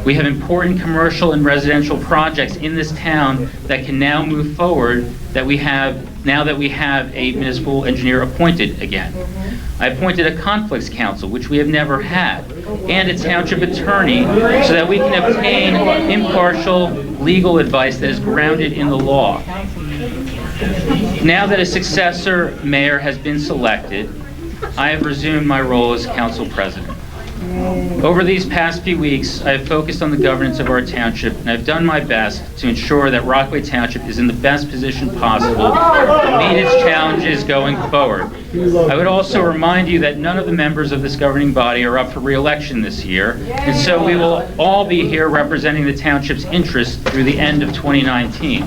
We have important commercial and residential projects in this town that can now move forward now that we have a municipal engineer appointed again. I appointed a conflicts counsel, which we have never had, and a township attorney so that we can obtain impartial legal advice that is grounded in the law. Now that a successor mayor has been selected, I have resumed my role as council president. Over these past few weeks, I have focused on the governance of our township, and I've done my best to ensure that Rockaway Township is in the best position possible to meet its challenges going forward. I would also remind you that none of the members of this governing body are up for re-election this year, and so we will all be here representing the township's interests through the end of 2019.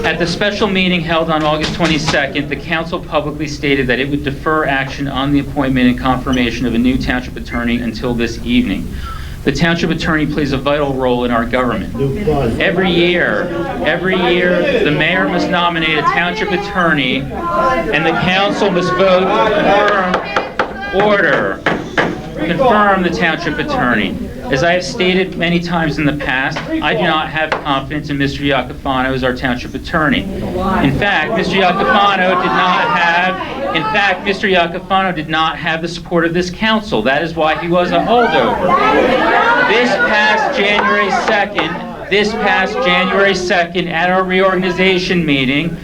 At the special meeting held on August 22nd, the council publicly stated that it would defer action on the appointment and confirmation of a new township attorney until this evening. The township attorney plays a vital role in our government. Every year, the mayor must nominate a township attorney, and the council must vote to confirm the township attorney. As I have stated many times in the past, I do not have confidence in Mr. Iacofano as our township attorney. In fact, Mr. Iacofano did not have the support of this council. That is why he was a holdover. This past January 2nd, at our reorganization meeting,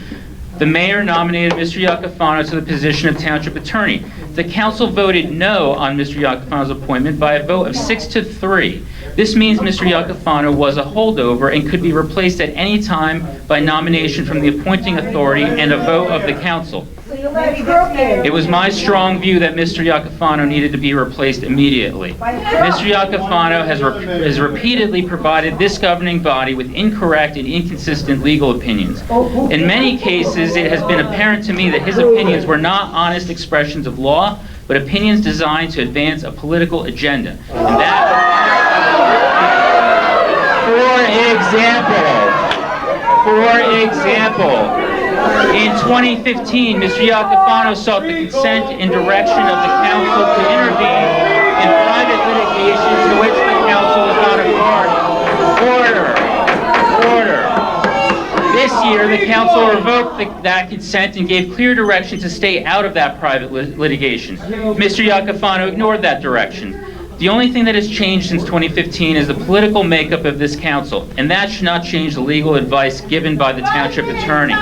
the mayor nominated Mr. Iacofano to the position of township attorney. The council voted no on Mr. Iacofano's appointment by a vote of 6-3. This means Mr. Iacofano was a holdover and could be replaced at any time by nomination from the appointing authority and a vote of the council. It was my strong view that Mr. Iacofano needed to be replaced immediately. Mr. Iacofano has repeatedly provided this governing body with incorrect and inconsistent legal opinions. In many cases, it has been apparent to me that his opinions were not honest expressions of law, but opinions designed to advance a political agenda. And that, for example, in 2015, Mr. Iacofano sought the consent and direction of the council to intervene in private litigation to which the council was not a party. Order. This year, the council revoked that consent and gave clear direction to stay out of that private litigation. Mr. Iacofano ignored that direction. The only thing that has changed since 2015 is the political makeup of this council, and that should not change the legal advice given by the township attorney.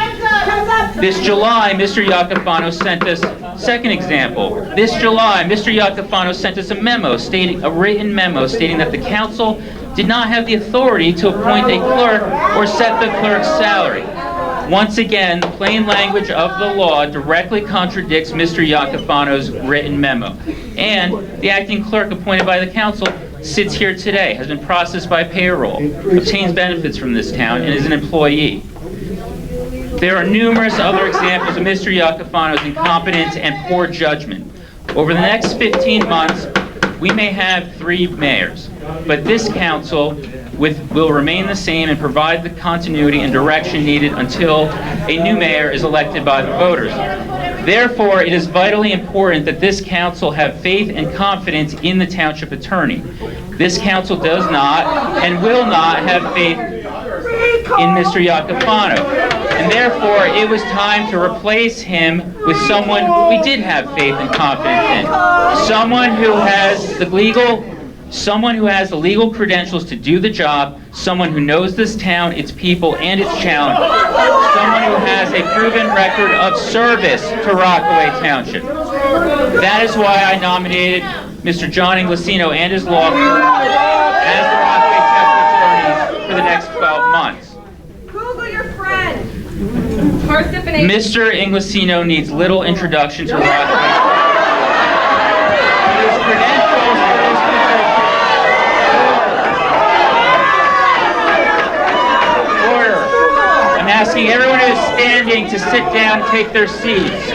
This July, Mr. Iacofano sent us, second example, this July, Mr. Iacofano sent us a written memo stating that the council did not have the authority to appoint a clerk or set the clerk's salary. Once again, the plain language of the law directly contradicts Mr. Iacofano's written memo. And the acting clerk appointed by the council sits here today, has been processed by payroll, obtains benefits from this town, and is an employee. There are numerous other examples of Mr. Iacofano's incompetence and poor judgment. Over the next 15 months, we may have 3 mayors, but this council will remain the same and provide the continuity and direction needed until a new mayor is elected by the voters. Therefore, it is vitally important that this council have faith and confidence in the township attorney. This council does not and will not have faith in Mr. Iacofano, and therefore it was time to replace him with someone we did have faith and confidence in. Someone who has the legal credentials to do the job, someone who knows this town, its people, and its challenge, someone who has a proven record of service to Rockaway Township. That is why I nominated Mr. John Inglesino and his law firm as the Rockaway Township attorneys for the next 12 months. Google your friend. Mr. Inglesino needs little introduction to Rockaway. His credentials for this position. Order. I'm asking everyone who is standing to sit down and take their seats.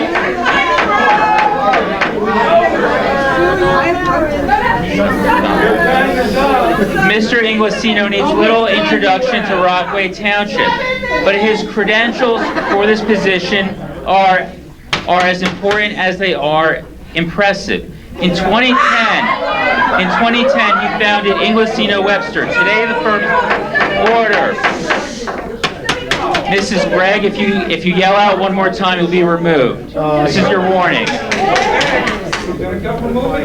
Mr. Inglesino needs little introduction to Rockaway Township, but his credentials for this position are as important as they are impressive. In 2010, he founded Inglesino Webster. Today, the firm order. Mrs. Gregg, if you yell out one more time, you'll be removed. This is your warning.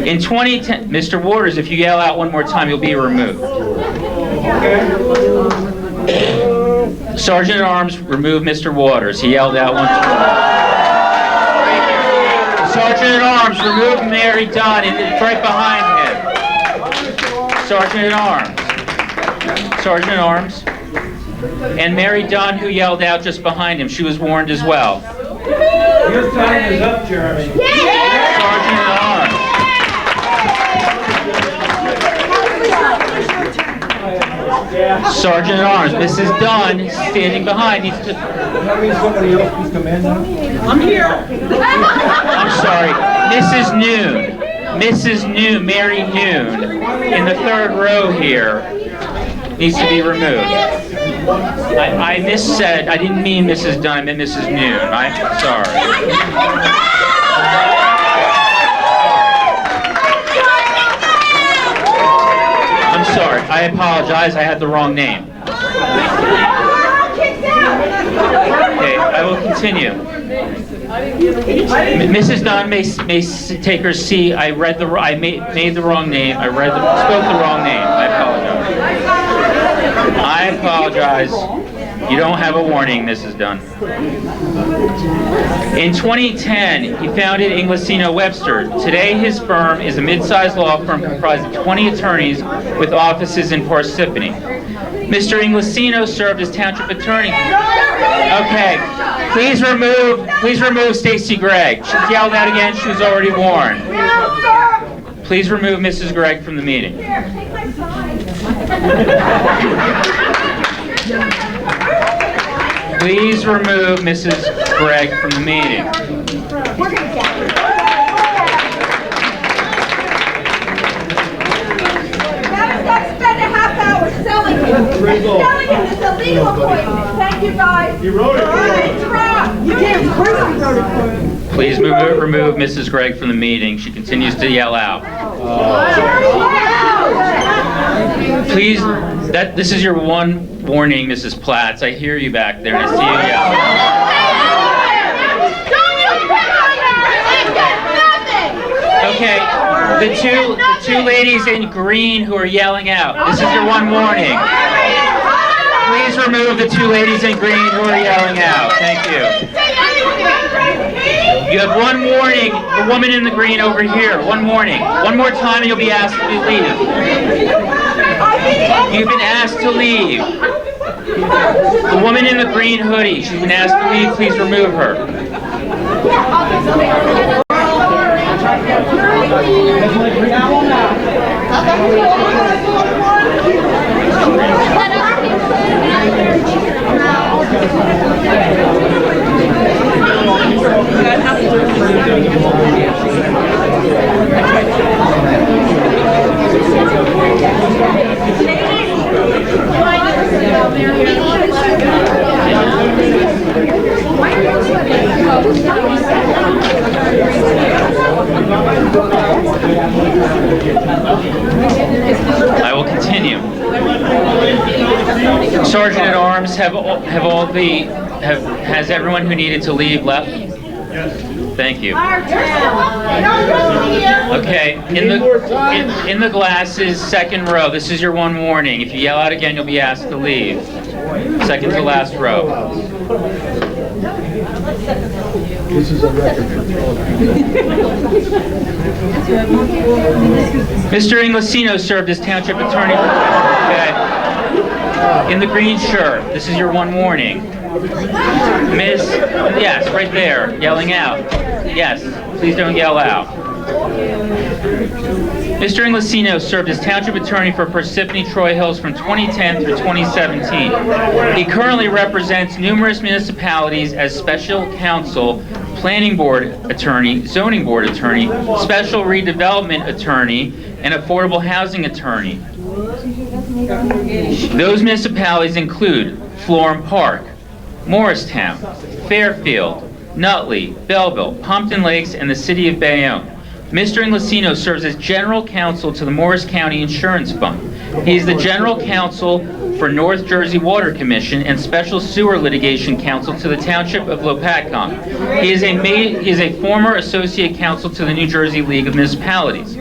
In 2010, Mr. Waters, if you yell out one more time, you'll be removed. Sergeant at Arms, remove Mr. Waters. He yelled out once more. Sergeant at Arms, remove Mary Dunn. It's right behind him. Sergeant at Arms. Sergeant at Arms. And Mary Dunn, who yelled out just behind him, she was warned as well. Your time is up, Jeremy. Sergeant at Arms. Sergeant at Arms, Mrs. Dunn, standing behind, needs to... Somebody else please come in now? I'm here. I'm sorry, Mrs. Noon. Mrs. Noon, Mary Noon, in the third row here, needs to be removed. I missaid, I didn't mean Mrs. Dunn, I meant Mrs. Noon. I'm sorry. I'm sorry, I apologize, I had the wrong name. Okay, I will continue. Mrs. Dunn may take her seat. I made the wrong name. Spoke the wrong name. I apologize. You don't have a warning, Mrs. Dunn. In 2010, he founded Inglesino Webster. Today, his firm is a mid-sized law firm comprised of 20 attorneys with offices in Parsippany. Mr. Inglesino served as township attorney. Okay, please remove Stacy Gregg. She's yelled out again. She was already warned. Please remove Mrs. Gregg from the meeting. Please remove Mrs. Gregg from the meeting. Spend a half hour selling him. Selling him is a legal appointment. Thank you, guys. You wrote it. You can't Please remove Mrs. Gregg from the meeting. She continues to yell out. Please, this is your one warning, Mrs. Platts. I hear you back there and I see you yell. Okay, the two ladies in green who are yelling out. This is your one warning. Please remove the two ladies in green who are yelling out. Thank you. You have one warning. The woman in the green over here. One warning. One more time and you'll be asked to leave. You've been asked to leave. The woman in the green hoodie. She's been asked to leave. Please remove her. I will continue. Sergeant at Arms, has everyone who needed to leave left? Yes. Thank you. Okay, in the glasses, second row. This is your one warning. If you yell out again, you'll be asked to leave. Second to last row. This is a record. Mr. Inglesino served as township attorney. Okay. In the green shirt. This is your one warning. Miss, yes, right there, yelling out. Yes, please don't yell out. Mr. Inglesino served as Township Attorney for Parsippany Troy Hills from 2010 through 2017. He currently represents numerous municipalities as Special Counsel, Planning Board Attorney, Zoning Board Attorney, Special Redevelopment Attorney, and Affordable Housing Attorney. Those municipalities include Florham Park, Morristown, Fairfield, Nutley, Belleville, Pompton Lakes, and the City of Bayonne. Mr. Inglesino serves as General Counsel to the Morris County Insurance Fund. He is the General Counsel for North Jersey Water Commission and Special Sewer Litigation Counsel to the Township of Lopatcong. He is a former Associate Counsel to the New Jersey League of Municipalities.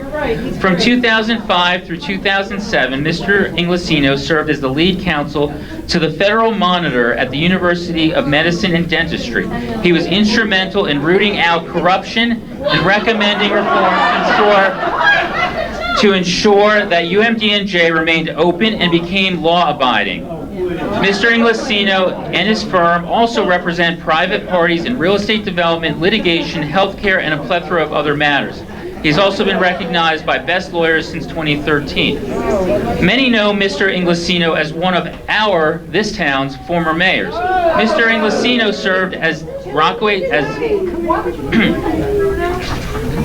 From 2005 through 2007, Mr. Inglesino served as the lead counsel to the Federal Monitor at the University of Medicine and Dentistry. He was instrumental in rooting out corruption and recommending reform to ensure that UMDNJ remained open and became law-abiding. Mr. Inglesino and his firm also represent private parties in real estate development, litigation, healthcare, and a plethora of other matters. He's also been recognized by Best Lawyers since 2013. Many know Mr. Inglesino as one of this town's former mayors. Mr. Inglesino served as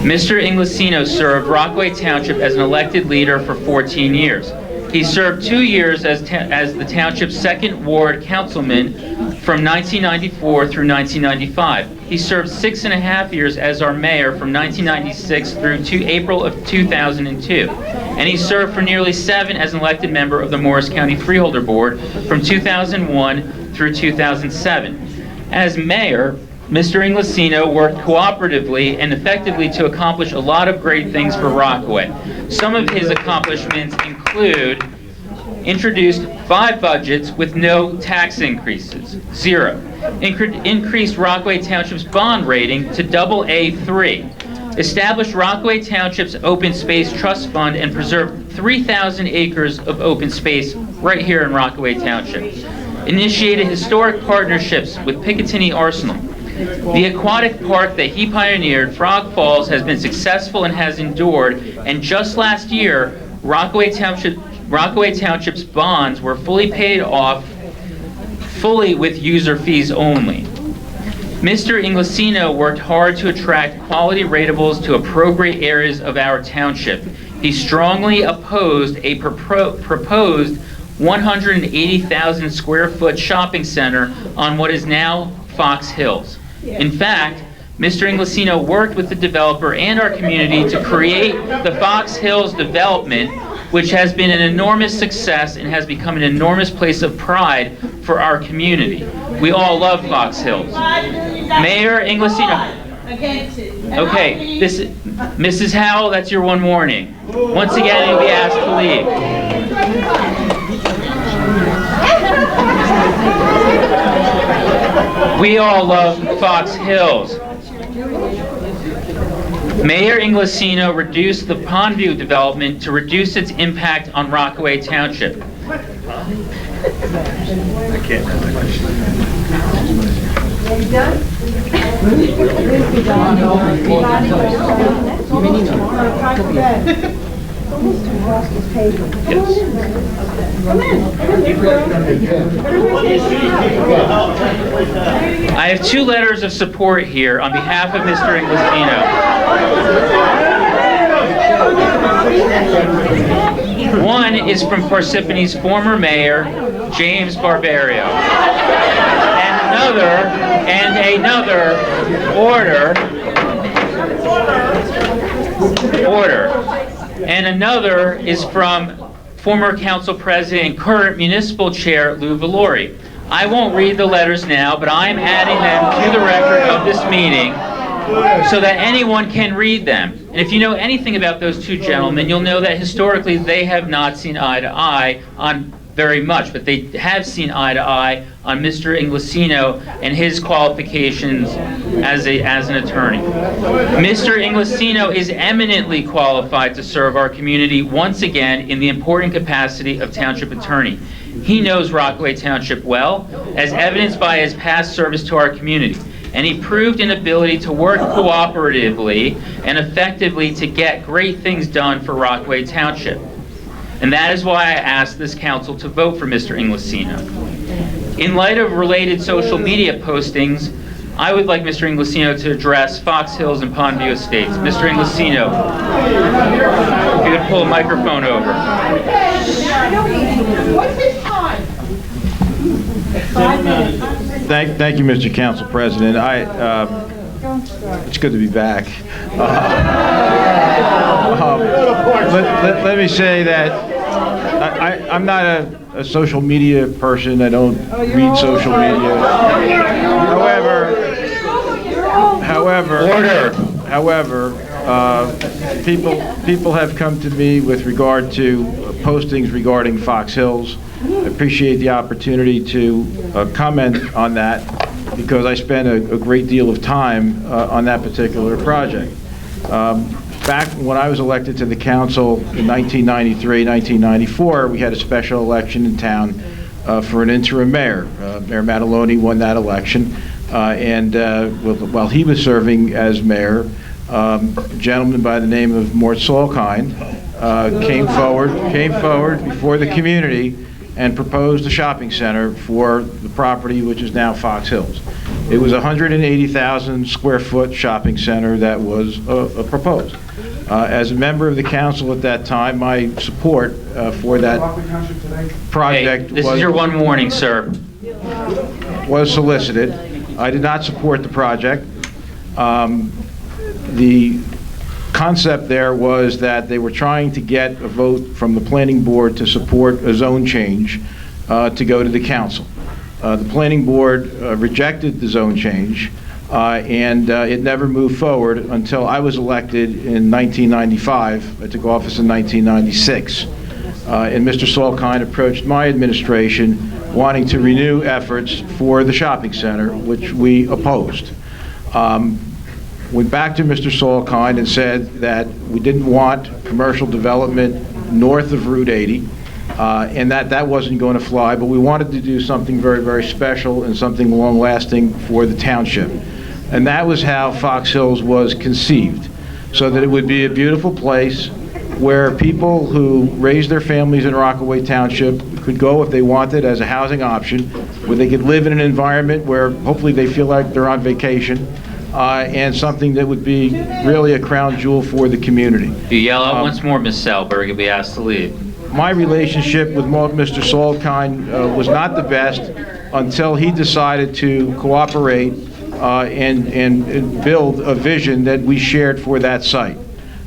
Mr. Inglesino served Rockaway Township as an elected leader for 14 years. He served 2 years as the township's 2nd Ward councilman from 1994 through 1995. He served 6.5 years as our mayor from 1996 through to April of 2002. And he served for nearly 7 as an elected member of the Morris County Freeholder Board from 2001 through 2007. As mayor, Mr. Inglesino worked cooperatively and effectively to accomplish a lot of great things for Rockaway. Some of his accomplishments include introduced 5 budgets with no tax increases, 0. Increased Rockaway Township's bond rating to AA3. Established Rockaway Township's Open Space Trust Fund and preserved 3,000 acres of open space right here in Rockaway Township. Initiated historic partnerships with Picatinny Arsenal. The aquatic park that he pioneered, Frog Falls, has been successful and has endured, and just last year, Rockaway Township's bonds were fully paid off, fully with user fees only. Mr. Inglesino worked hard to attract quality rateables to appropriate areas of our township. He strongly opposed a proposed 180,000 square foot shopping center on what is now Fox Hills. In fact, Mr. Inglesino worked with the developer and our community to create the Fox Hills development, which has been an enormous success and has become an enormous place of pride for our community. We all love Fox Hills. Mayor Inglesino. Okay, Mrs. Howell, that's your one warning. Once again, you'll be asked to leave. We all love Fox Hills. Mayor Inglesino reduced the Pondview development to reduce its impact on Rockaway Township. I can't answer that I have 2 letters of support here on behalf of Mr. Inglesino. One is from Parsippany's former mayor, James Barbario. And another is from former council president and current municipal chair, Lou Valori. I won't read the letters now, but I'm adding them to the record of this meeting so that anyone can read them. And if you know anything about those 2 gentlemen, you'll know that historically they have not seen eye to eye on very much, but they have seen eye to eye on Mr. Inglesino and his qualifications as an attorney. Mr. Inglesino is eminently qualified to serve our community once again in the important capacity of township attorney. He knows Rockaway Township well, as evidenced by his past service to our community. and he proved an ability to work cooperatively and effectively to get great things done for Rockaway Township. And that is why I asked this council to vote for Mr. Inglesino. In light of related social media postings, I would like Mr. Inglesino to address Fox Hills and Pondview Estates. Mr. Inglesino, if you could pull a microphone over. Thank you, Mr. Council President. It's good to be back. Let me say that I'm not a social media person. I don't read social media. However, people have come to me with regard to postings regarding Fox Hills. I appreciate the opportunity to comment on that because I spent a great deal of time on that particular project. Back when I was elected to the council in 1993, 1994, we had a special election in town for an interim mayor. Mayor Mataloni won that election, and while he was serving as mayor, a gentleman by the name of Mort Solkind came forward before the community and proposed a shopping center for the property which is now Fox Hills. It was a 180,000 square foot shopping center that was proposed. As a member of the council at that time, my support for that project This is your one warning, sir. Was solicited. I did not support the project. The concept there was that they were trying to get a vote from the planning board to support a zone change to go to the council. The planning board rejected the zone change, and it never moved forward until I was elected in 1995. I took office in 1996. And Mr. Solkind approached my administration wanting to renew efforts for the shopping center, which we opposed. Went back to Mr. Solkind and said that we didn't want commercial development north of Route 80, and that wasn't going to fly, but we wanted to do something very, very special and something long-lasting for the township. And that was how Fox Hills was conceived, so that it would be a beautiful place where people who raised their families in Rockaway Township could go if they wanted as a housing option, where they could live in an environment where hopefully they feel like they're on vacation, and something that would be really a crown jewel for the community. If you yell out once more, Ms. Salberg, you'll be asked to leave. My relationship with Mr. Solkind was not the best until he decided to cooperate and build a vision that we shared for that site.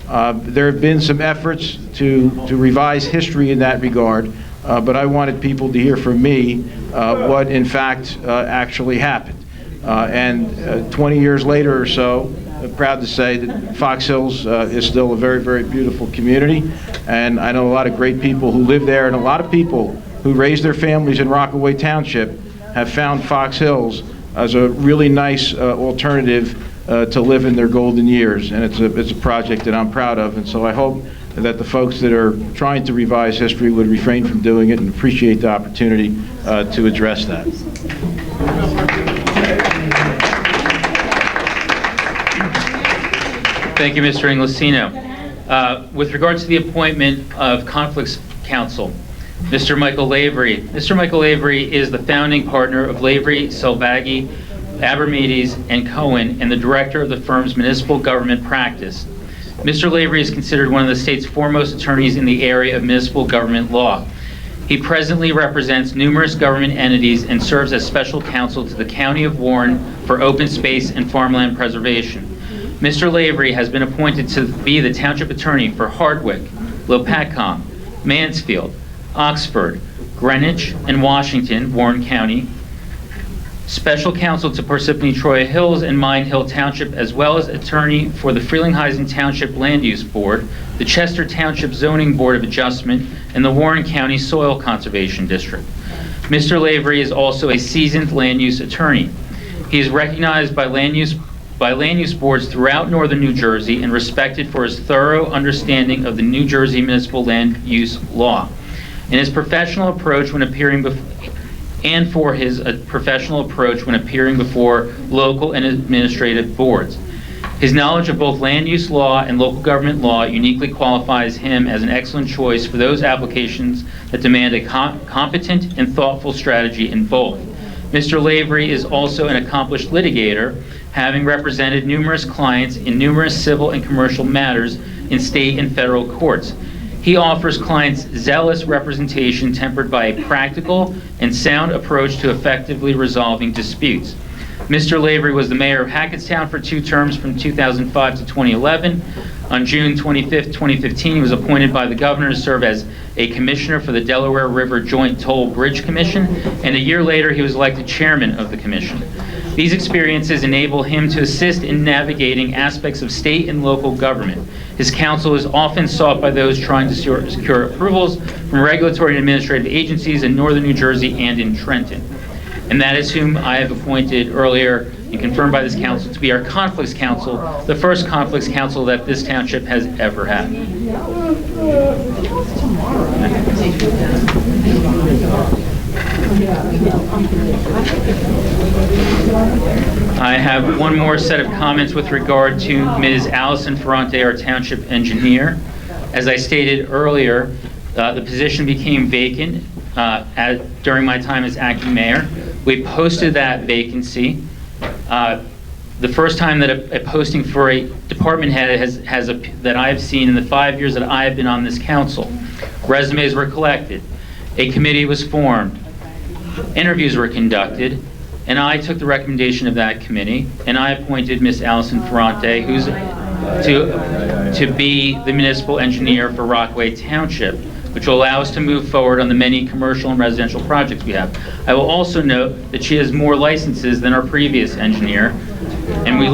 There have been some efforts to revise history in that regard, but I wanted people to hear from me what in fact actually happened. And 20 years later or so, I'm proud to say that Fox Hills is still a very, very beautiful community, and I know a lot of great people who live there, and a lot of people who raise their families in Rockaway Township have found Fox Hills as a really nice alternative to live in their golden years, and it's a project that I'm proud of, and so I hope that the folks that are trying to revise history would refrain from doing it and appreciate the opportunity to address that. Thank you, Mr. Inglesino. With regards to the appointment of Conflicts Counsel, Mr. Michael Lavery. Mr. Michael Lavery is the founding partner of Lavery, Selvaggi, Abramedes, and Cohen, and the director of the firm's municipal government practice. Mr. Lavery is considered one of the state's foremost attorneys in the area of municipal government law. He presently represents numerous government entities and serves as special counsel to the County of Warren for open space and farmland preservation. Mr. Lavery has been appointed to be the township attorney for Hardwick, Lopatcom, Mansfield, Oxford, Greenwich, and Washington, Warren County, special counsel to Parsippany Troy Hills and Mine Hill Township, as well as attorney for the Frelinghuysen Township Land Use Board, the Chester Township Zoning Board of Adjustment, and the Warren County Soil Conservation District. Mr. Lavery is also a seasoned land use attorney. He is recognized by land use boards throughout northern New Jersey and respected for his thorough understanding of the New Jersey municipal land use law. In his professional approach when appearing and for his professional approach when appearing before local and administrative boards. His knowledge of both land use law and local government law uniquely qualifies him as an excellent choice for those applications that demand a competent and thoughtful strategy in both. Mr. Lavery is also an accomplished litigator, having represented numerous clients in numerous civil and commercial matters in state and federal courts. He offers clients zealous representation tempered by a practical and sound approach to effectively resolving disputes. Mr. Lavery was the mayor of Hackettstown for 2 terms from 2005 to 2011. On June 25, 2015, he was appointed by the governor to serve as a commissioner for the Delaware River Joint Toll Bridge Commission, and a year later he was elected chairman of the commission. These experiences enable him to assist in navigating aspects of state and local government. His counsel is often sought by those trying to secure approvals from regulatory and administrative agencies in northern New Jersey and in Trenton. And that is whom I have appointed earlier and confirmed by this council to be our conflicts counsel, the first conflicts counsel that this township has ever had. I have one more set of comments with regard to Ms. Allison Ferrante, our township engineer. As I stated earlier, the position became vacant during my time as acting mayor. We posted that vacancy. The first time that a posting for a department head that I have seen in the 5 years that I have been on this council. Resumes were collected, a committee was formed, interviews were conducted, and I took the recommendation of that committee, and I appointed Ms. Allison Ferrante, who's to be the municipal engineer for Rockaway Township, which will allow us to move forward on the many commercial and residential projects we have. I will also note that she has more licenses than our previous engineer, and we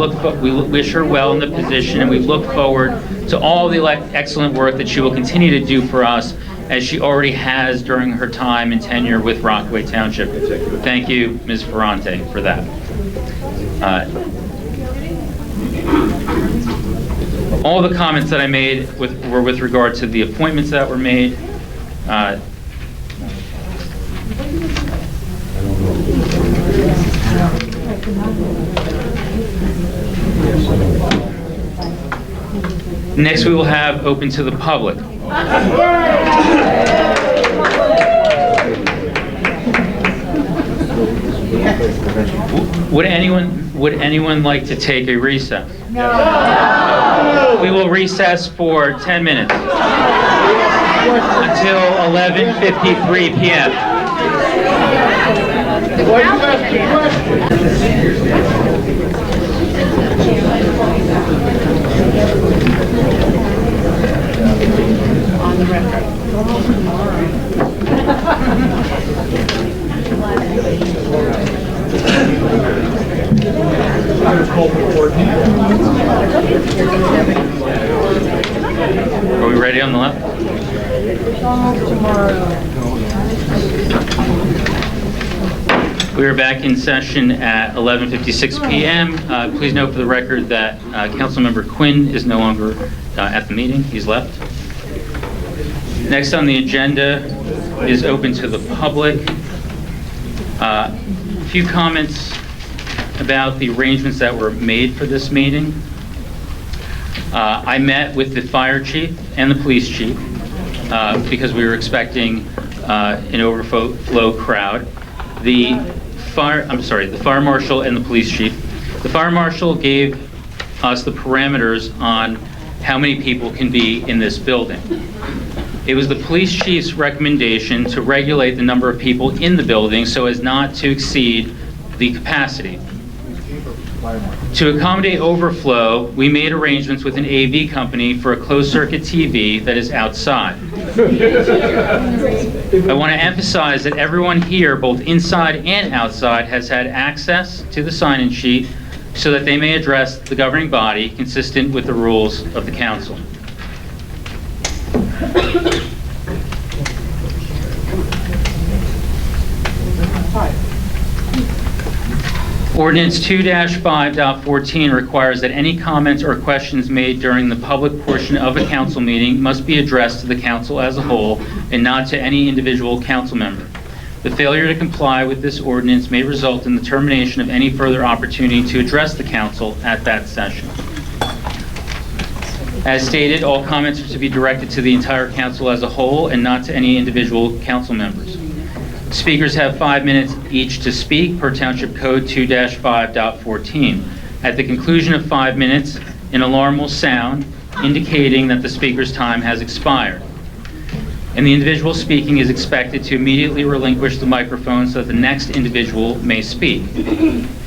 wish her well in the position, and we look forward to all the excellent work that she will continue to do for us, as she already has during her time and tenure with Rockaway Township. Thank you, Ms. Ferrante, for that. All the comments that I made were with regard to the appointments that were made. Next, we will have open to the public. Would anyone like to take a recess? No. We will recess for 10 minutes until 11:53 p.m. On the record. Are we ready on the left? We are back in session at 11:56 p.m. Please note for the record that Councilmember Quinn is no longer at the meeting. He's left. Next on the agenda is open to the public. A few comments about the arrangements that were made for this meeting. I met with the fire chief and the police chief because we were expecting an overflow crowd. The fire marshal and the police chief. The fire marshal gave us the parameters on how many people can be in this building. It was the police chief's recommendation to regulate the number of people in the building so as not to exceed the capacity. To accommodate overflow, we made arrangements with an AV company for a closed-circuit TV that is outside. I want to emphasize that everyone here, both inside and outside, has had access to the sign-in sheet so that they may address the governing body consistent with the rules of the council. Ordinance 2-5.14 requires that any comments or questions made during the public portion of a council meeting must be addressed to the council as a whole and not to any individual council member. The failure to comply with this ordinance may result in the termination of any further opportunity to address the council at that session. As stated, all comments are to be directed to the entire council as a whole and not to any individual council members. Speakers have 5 minutes each to speak per Township Code 2-5.14. At the conclusion of 5 minutes, an alarm will sound indicating that the speaker's time has expired, and the individual speaking is expected to immediately relinquish the microphone so that the next individual may speak.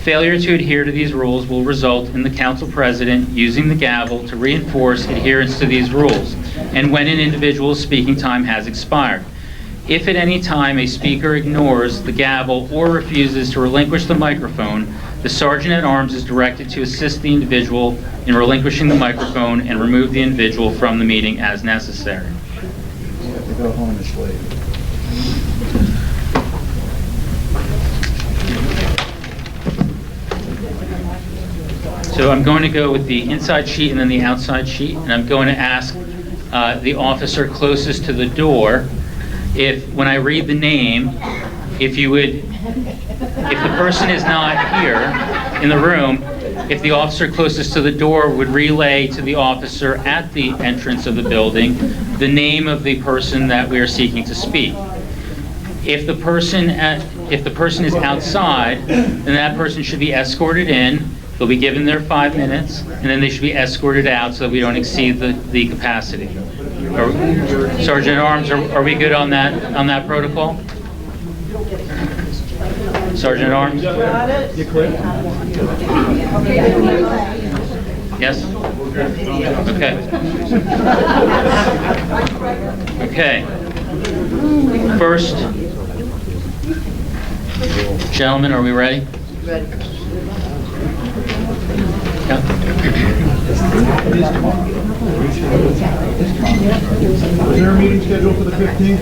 Failure to adhere to these rules will result in the council president using the gavel to reinforce adherence to these rules, and when an individual's speaking time has expired. If at any time a speaker ignores the gavel or refuses to relinquish the microphone, the Sergeant at Arms is directed to assist the individual in relinquishing the microphone and remove the individual from the meeting as necessary. Go home and sleep. So I'm going to go with the inside sheet and then the outside sheet, and I'm going to ask the officer closest to the door, if when I read the name, if the person is not here in the room, if the officer closest to the door would relay to the officer at the entrance of the building the name of the person that we are seeking to speak. If the person is outside, then that person should be escorted in. They'll be given their 5 minutes, and then they should be escorted out so that we don't exceed the capacity. Sergeant at Arms, are we good on that protocol? Sergeant at Arms? You clear? Yes? Okay. Okay. First, gentlemen, are we ready? Ready. Yeah. Is there a meeting scheduled for the 15th?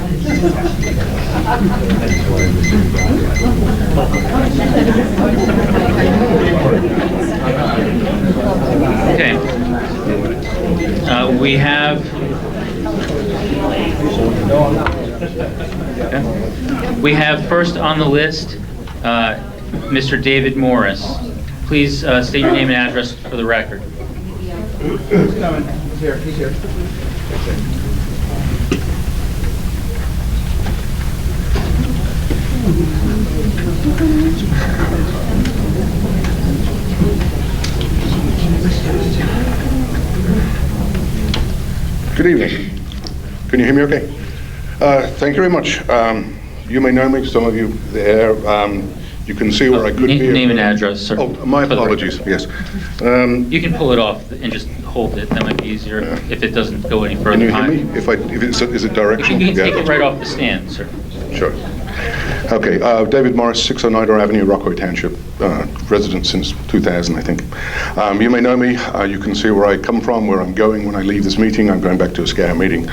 Okay. We have first on the list, Mr. David Morris. Please state your name and address for the record. Who's coming? He's here. He's here. Good evening. Can you hear me okay? Thank you very much. You may know me, some of you there. You can see where I could be. Name and address, sir. Oh, my apologies, yes. You can pull it off and just hold it. That might be easier if it doesn't go any further. Can you hear me? Is it directional? You can take it right off the stand, sir. Sure. Okay, David Morris, 609 Avenue, Rockaway Township, resident since 2000, I think. You may know me. You can see where I come from, where I'm going when I leave this meeting. I'm going back to a Scout meeting.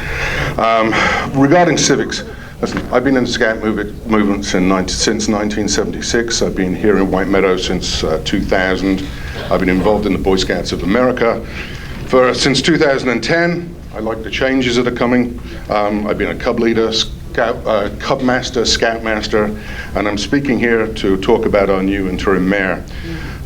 Regarding civics, listen, I've been in the Scout movement since 1976. I've been here in White Meadow since 2000. I've been involved in the Boy Scouts of America since 2010. I like the changes that are coming. I've been a Cub leader, Cub Master, Scout Master, and I'm speaking here to talk about our new interim mayor.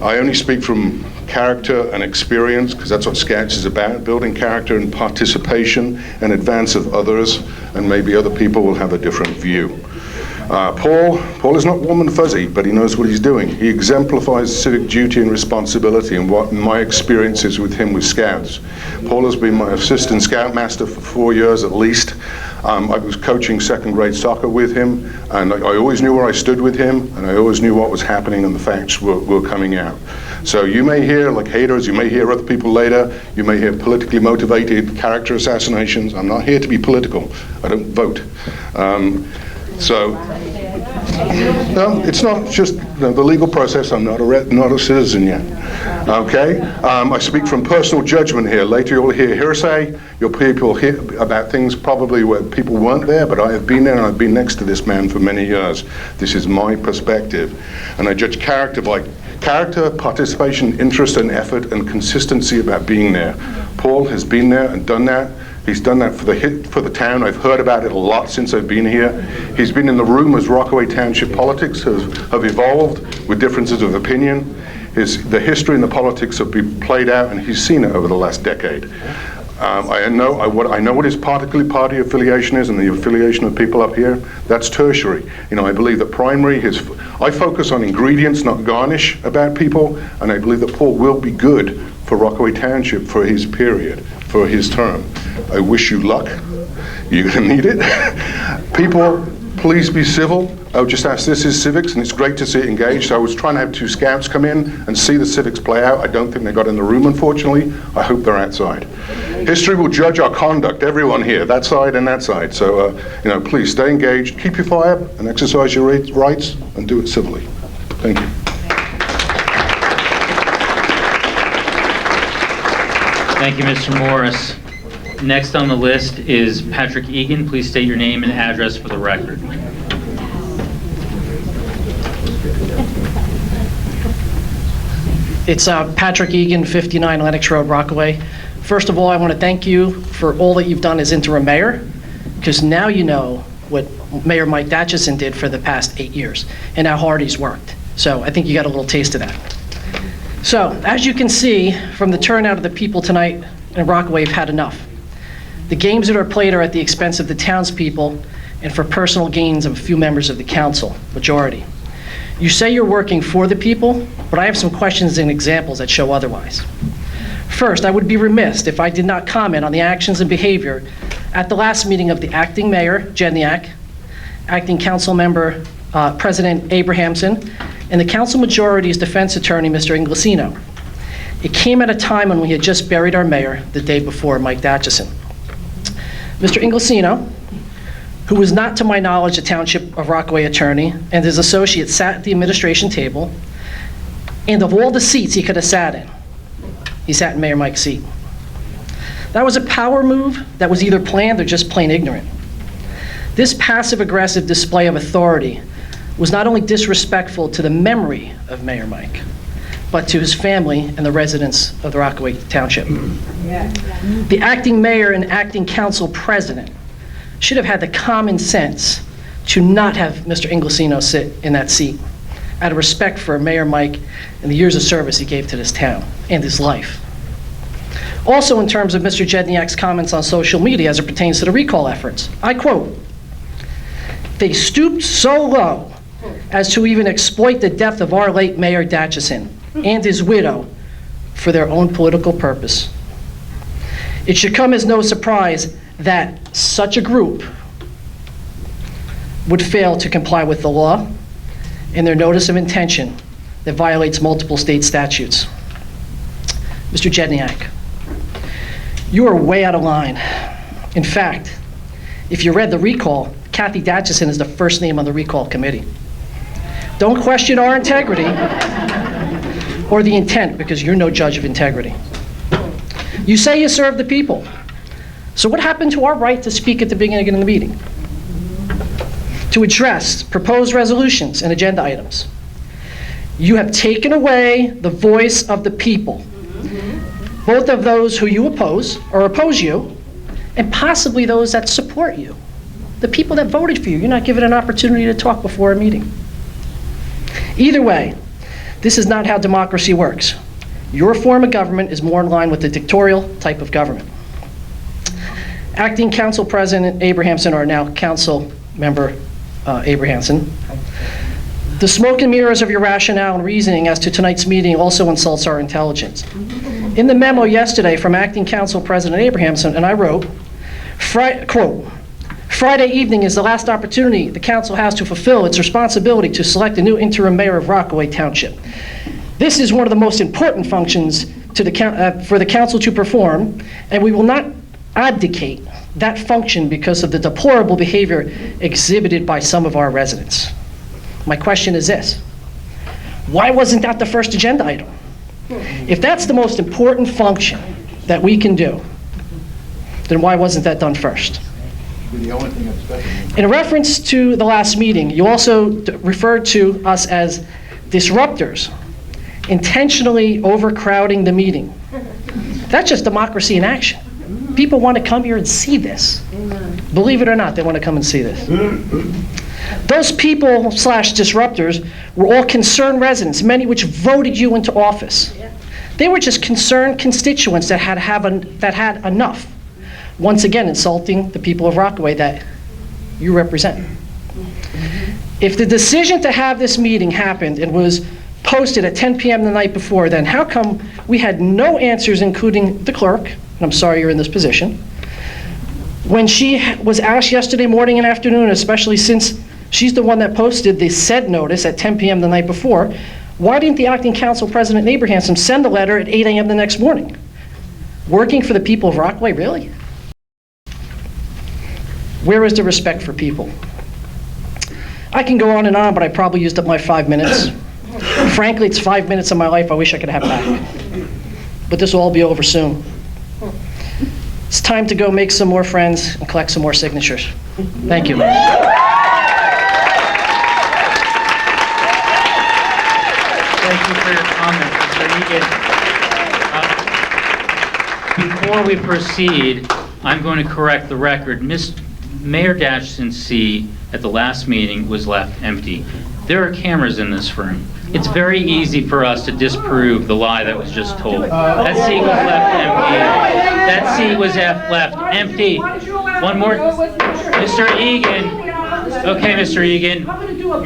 I only speak from character and experience, because that's what Scouts is about, building character and participation in advance of others, and maybe other people will have a different view. Paul is not warm and fuzzy, but he knows what he's doing. He exemplifies civic duty and responsibility, and what my experience is with him with Scouts. Paul has been my assistant Scoutmaster for 4 years at least. I was coaching second grade soccer with him, and I always knew where I stood with him, and I always knew what was happening, and the facts were coming out. So you may hear, like haters, you may hear other people later, you may hear politically motivated character assassinations. I'm not here to be political. I don't vote. No, it's not just the legal process. I'm not a citizen yet. Okay? I speak from personal judgment here. Later you'll hear hearsay. You'll people hear about things probably where people weren't there, but I have been there, and I've been next to this man for many years. This is my perspective. And I judge character by character, participation, interest and effort, and consistency about being there. Paul has been there and done that. He's done that for the town. I've heard about it a lot since I've been here. He's been in the room as Rockaway Township politics have evolved with differences of opinion. The history and the politics have been played out, and he's seen it over the last decade. I know what his party affiliation is, and the affiliation of people up here. That's tertiary. I believe that primary, I focus on ingredients, not garnish about people, and I believe that Paul will be good for Rockaway Township for his period, for his term. I wish you luck. You're going to need it. People, please be civil. I would just ask, this is civics, and it's great to see it engaged. I was trying to have 2 scouts come in and see the civics play out. I don't think they got in the room, unfortunately. I hope they're outside. History will judge our conduct, everyone here, that side and that side. So, please stay engaged, keep your fire, and exercise your rights, and do it civilly. Thank you. Thank you, Mr. Morris. Next on the list is Patrick Egan. Please state your name and address for the record. It's Patrick Egan, 59 Lennox Road, Rockaway. First of all, I want to thank you for all that you've done as interim mayor, because now you know what Mayor Mike Datchison did for the past 8 years and how hard he's worked. So I think you got a little taste of that. So as you can see from the turnout of the people tonight in Rockaway, we've had enough. The games that are played are at the expense of the townspeople and for personal gains of a few members of the council, majority. You say you're working for the people, but I have some questions and examples that show otherwise. First, I would be remiss if I did not comment on the actions and behavior at the last meeting of the acting mayor, Jedniak, acting council member, President Abrahamson, and the council majority's defense attorney, Mr. Inglesino. It came at a time when we had just buried our mayor the day before, Mike Datchison. Mr. Inglesino, who was not, to my knowledge, a Township of Rockaway attorney, and his associate sat at the administration table, and of all the seats he could have sat in, he sat in Mayor Mike's seat. That was a power move that was either planned or just plain ignorant. This passive-aggressive display of authority was not only disrespectful to the memory of Mayor Mike, but to his family and the residents of the Rockaway Township. The acting mayor and acting council president should have had the common sense to not have Mr. Inglesino sit in that seat out of respect for Mayor Mike and the years of service he gave to this town and his life. Also, in terms of Mr. Jedniak's comments on social media as it pertains to the recall efforts, I quote, "They stooped so low as to even exploit the death of our late Mayor Datchison and his widow for their own political purpose. It should come as no surprise that such a group would fail to comply with the law and their notice of intention that violates multiple state statutes." Mr. Jedniak, you are way out of line. In fact, if you read the recall, Kathy Datchison is the first name on the recall committee. Don't question our integrity or the intent, because you're no judge of integrity. You say you serve the people. So what happened to our right to speak at the beginning of the meeting? To address proposed resolutions and agenda items? You have taken away the voice of the people, both of those who you oppose or oppose you, and possibly those that support you. The people that voted for you, you're not given an opportunity to talk before a meeting. Either way, this is not how democracy works. Your form of government is more in line with the dictatorial type of government. Acting Council President Abrahamson, or now Council Member Abrahamson, the smoke and mirrors of your rationale and reasoning as to tonight's meeting also insults our intelligence. In the memo yesterday from Acting Council President Abrahamson, and I wrote, quote, "Friday evening is the last opportunity the council has to fulfill its responsibility to select a new interim mayor of Rockaway Township. This is one of the most important functions for the council to perform, and we will not abdicate that function because of the deplorable behavior exhibited by some of our residents." My question is this: why wasn't that the first agenda item? If that's the most important function that we can do, then why wasn't that done first? In reference to the last meeting, you also referred to us as disruptors, intentionally overcrowding the meeting. That's just democracy in action. People want to come here and see this. Believe it or not, they want to come and see this. Those people / disruptors were all concerned residents, many which voted you into office. They were just concerned constituents that had enough. Once again, insulting the people of Rockaway that you represent. If the decision to have this meeting happened and was posted at 10 p.m. the night before, then how come we had no answers, including the clerk, and I'm sorry you're in this position, when she was asked yesterday morning and afternoon, especially since she's the one that posted the said notice at 10 p.m. the night before, why didn't the acting council president, Abrahamson, send a letter at 8 a.m. the next morning? Working for the people of Rockaway, really? Where is the respect for people? I can go on and on, but I probably used up my 5 minutes. Frankly, it's 5 minutes of my life I wish I could have back. But this will all be over soon. It's time to go make some more friends and collect some more signatures. Thank you. Thank you for your comment, Mr. Egan. Before we proceed, I'm going to correct the record. Mayor Datchison's seat at the last meeting was left empty. There are cameras in this room. It's very easy for us to disprove the lie that was just told. That seat was left empty. That seat was left empty. One more. Mr. Egan. Okay, Mr. Egan.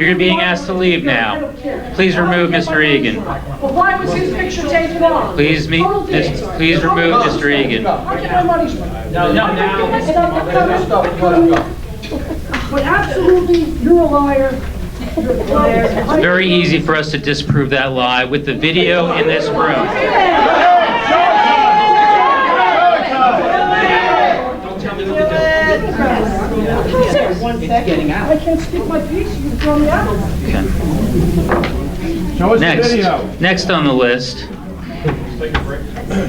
You're being asked to leave now. Please remove Mr. Egan. But why was his picture taken off? Please remove Mr. Egan. But absolutely, you're a liar. It's very easy for us to disprove that lie with the video in this room. I can't speak my piece. You throw me out. Next on the list.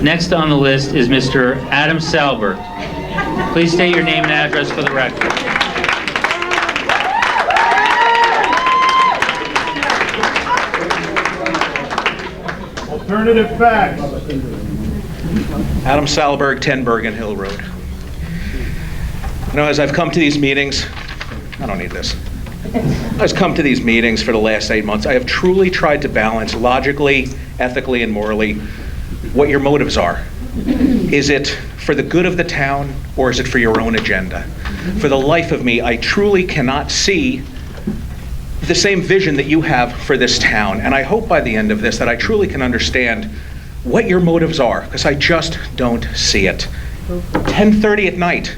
Next on the list is Mr. Adam Salberg. Please state your name and address for the record. Alternative facts. Adam Salberg, 10 Bergen Hill Road. You know, as I've come to these meetings, I don't need this. I've come to these meetings for the last 8 months. I have truly tried to balance logically, ethically, and morally what your motives are. Is it for the good of the town, or is it for your own agenda? For the life of me, I truly cannot see the same vision that you have for this town. And I hope by the end of this that I truly can understand what your motives are, because I just don't see it. 10:30 at night,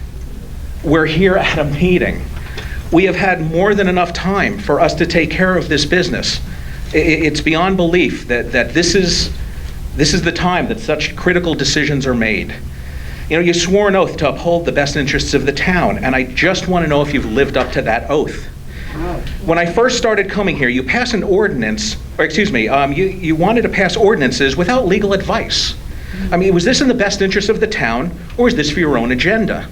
we're here at a meeting. We have had more than enough time for us to take care of this business. It's beyond belief that this is the time that such critical decisions are made. You know, you swore an oath to uphold the best interests of the town, and I just want to know if you've lived up to that oath. When I first started coming here, you passed an ordinance, or excuse me, you wanted to pass ordinances without legal advice. I mean, was this in the best interest of the town, or is this for your own agenda?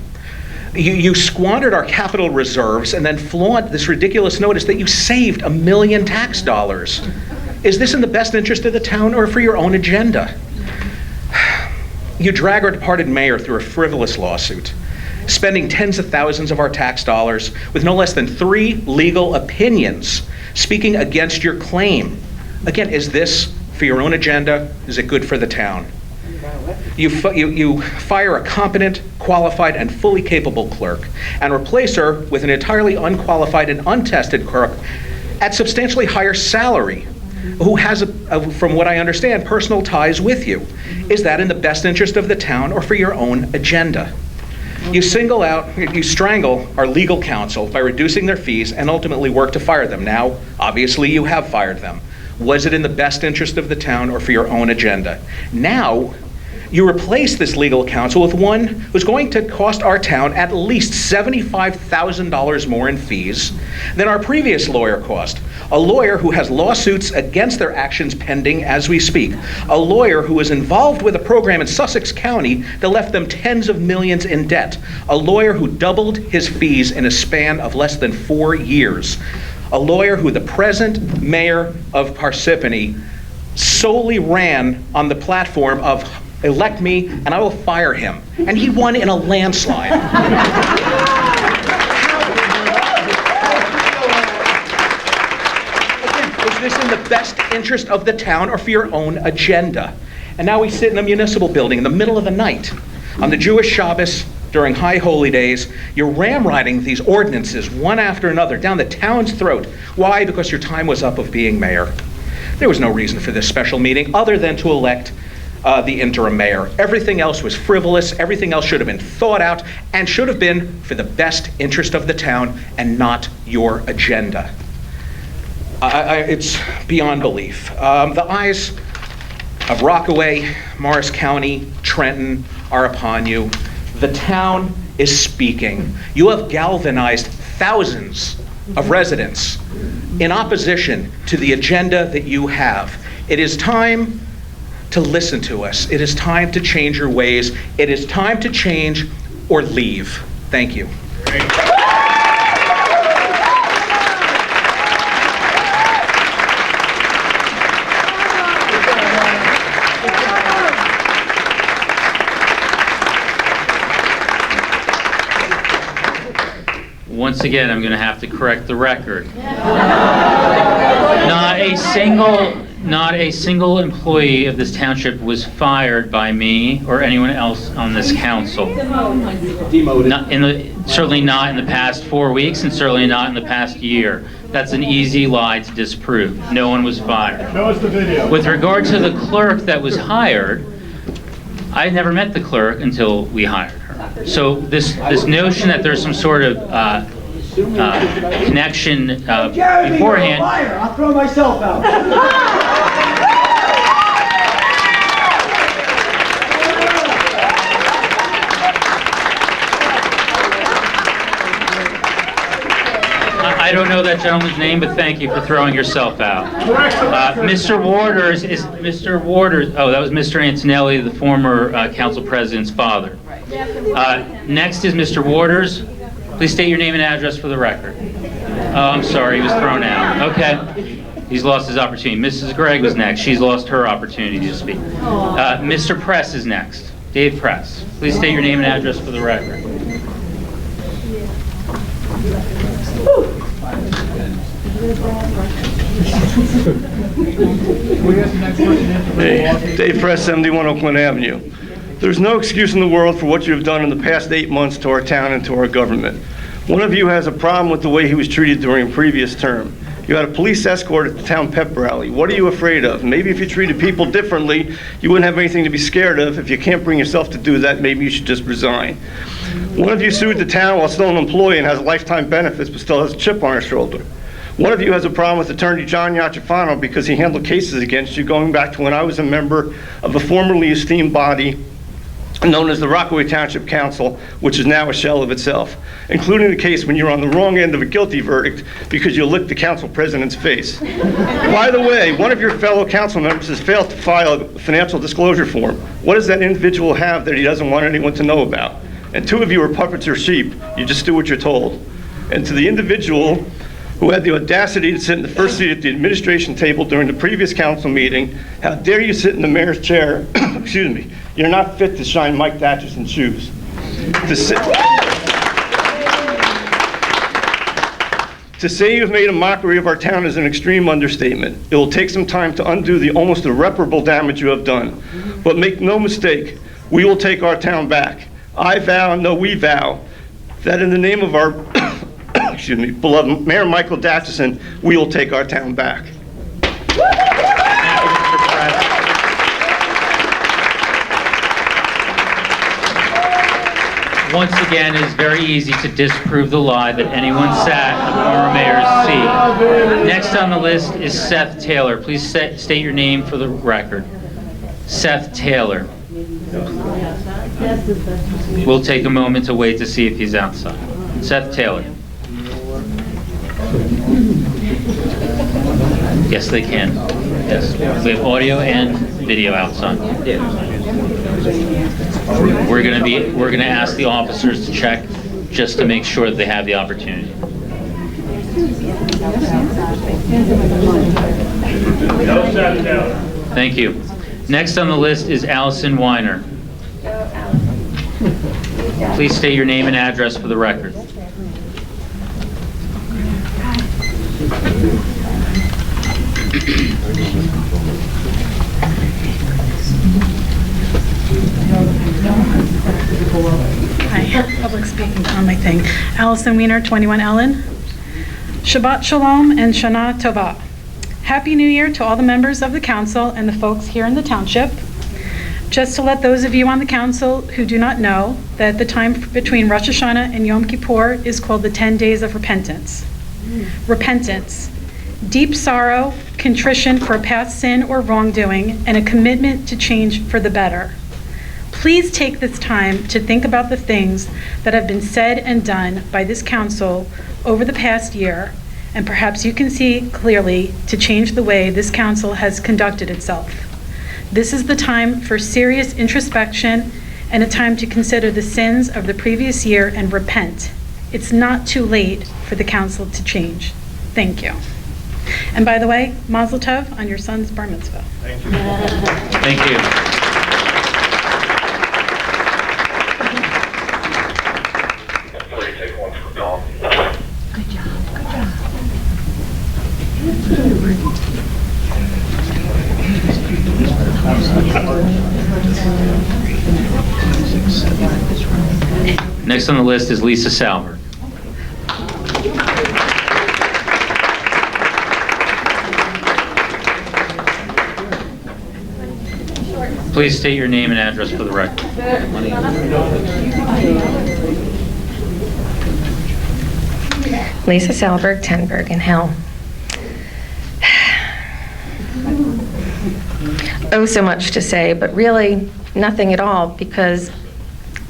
You squandered our capital reserves and then flaunt this ridiculous notice that you saved $1 million tax dollars. Is this in the best interest of the town or for your own agenda? You drag our departed mayor through a frivolous lawsuit, spending tens of thousands of our tax dollars with no less than 3 legal opinions speaking against your claim. Again, is this for your own agenda? Is it good for the town? You fire a competent, qualified, and fully capable clerk and replace her with an entirely unqualified and untested clerk at substantially higher salary, who has, from what I understand, personal ties with you. Is that in the best interest of the town or for your own agenda? You strangle our legal counsel by reducing their fees and ultimately work to fire them. Now, obviously, you have fired them. Was it in the best interest of the town or for your own agenda? Now, you replace this legal counsel with one who's going to cost our town at least $75,000 more in fees than our previous lawyer cost. A lawyer who has lawsuits against their actions pending as we speak. A lawyer who was involved with a program in Sussex County that left them tens of millions in debt. A lawyer who doubled his fees in a span of less than 4 years. A lawyer who the present mayor of Parsippany solely ran on the platform of elect me, and I will fire him. And he won in a landslide. Is this in the best interest of the town or for your own agenda? And now we sit in a municipal building in the middle of the night on the Jewish Shabbos during high holy days. You're ramrodding these ordinances one after another down the town's throat. Why? Because your time was up of being mayor. There was no reason for this special meeting other than to elect the interim mayor. Everything else was frivolous. Everything else should have been thought out and should have been for the best interest of the town and not your agenda. It's beyond belief. The eyes of Rockaway, Morris County, Trenton are upon you. The town is speaking. You have galvanized thousands of residents in opposition to the agenda that you have. It is time to listen to us. It is time to change your ways. It is time to change or leave. Thank you. Once again, I'm going to have to correct the record. Not a single employee of this township was fired by me or anyone else on this council. Certainly not in the past 4 weeks, and certainly not in the past year. That's an easy lie to disprove. No one was fired. Show us the video. With regard to the clerk that was hired, I never met the clerk until we hired her. So this notion that there's some sort of connection beforehand. I'll throw myself out. I don't know that gentleman's name, but thank you for throwing yourself out. Mr. Waters, oh, that was Mr. Antonelli, the former council president's father. Next is Mr. Waters. Please state your name and address for the record. Oh, I'm sorry, he was thrown out. Okay. He's lost his opportunity. Mrs. Gregg was next. She's lost her opportunity to speak. Mr. Press is next. Dave Press. Please state your name and address for the record. Hey, Dave Press, 71 Oakland Avenue. There's no excuse in the world for what you have done in the past 8 months to our town and to our government. One of you has a problem with the way he was treated during a previous term. You had a police escort at the town pep rally. What are you afraid of? Maybe if you treated people differently, you wouldn't have anything to be scared of. If you can't bring yourself to do that, maybe you should just resign. One of you sued the town while still an employee and has lifetime benefits, but still has a chip on her shoulder. One of you has a problem with Attorney John Yachafano because he handled cases against you going back to when I was a member of a formerly esteemed body known as the Rockaway Township Council, which is now a shell of itself, including the case when you're on the wrong end of a guilty verdict because you licked the council president's face. By the way, one of your fellow council members has failed to file a financial disclosure form. What does that individual have that he doesn't want anyone to know about? And 2 of you are puppets or sheep. You just do what you're told. And to the individual who had the audacity to sit in the first seat at the administration table during the previous council meeting, how dare you sit in the mayor's chair, excuse me, you're not fit to shine Mike Thatcherson's shoes. To say you've made a mockery of our town is an extreme understatement. It will take some time to undo the almost irreparable damage you have done. But make no mistake, we will take our town back. I vow, no, we vow, that in the name of our excuse me, beloved Mayor Michael Thatcherson, we will take our town back. Once again, it is very easy to disprove the lie that anyone sat in the former mayor's seat. Next on the list is Seth Taylor. Please state your name for the record. Seth Taylor. We'll take a moment to wait to see if he's outside. Seth Taylor. Yes, they can. Yes, we have audio and video outside. We're going to ask the officers to check just to make sure that they have the opportunity. Thank you. Next on the list is Allison Weiner. Please state your name and address for the record. Hi, public speaking on my thing. Allison Weiner, 21 Ellen. Shabbat Shalom and Shana Tova. Happy New Year to all the members of the council and the folks here in the township. Just to let those of you on the council who do not know that the time between Rosh Hashanah and Yom Kippur is called the 10 days of repentance. Repentance. Deep sorrow, contrition for past sin or wrongdoing, and a commitment to change for the better. Please take this time to think about the things that have been said and done by this council over the past year, and perhaps you can see clearly to change the way this council has conducted itself. This is the time for serious introspection and a time to consider the sins of the previous year and repent. It's not too late for the council to change. Thank you. And by the way, Mazel Tov on your son's bar mitzvah. Thank you. Thank you. Next on the list is Lisa Salberg. Please state your name and address for the record. Lisa Salberg, 10 Bergen Hill. Oh, so much to say, but really nothing at all, because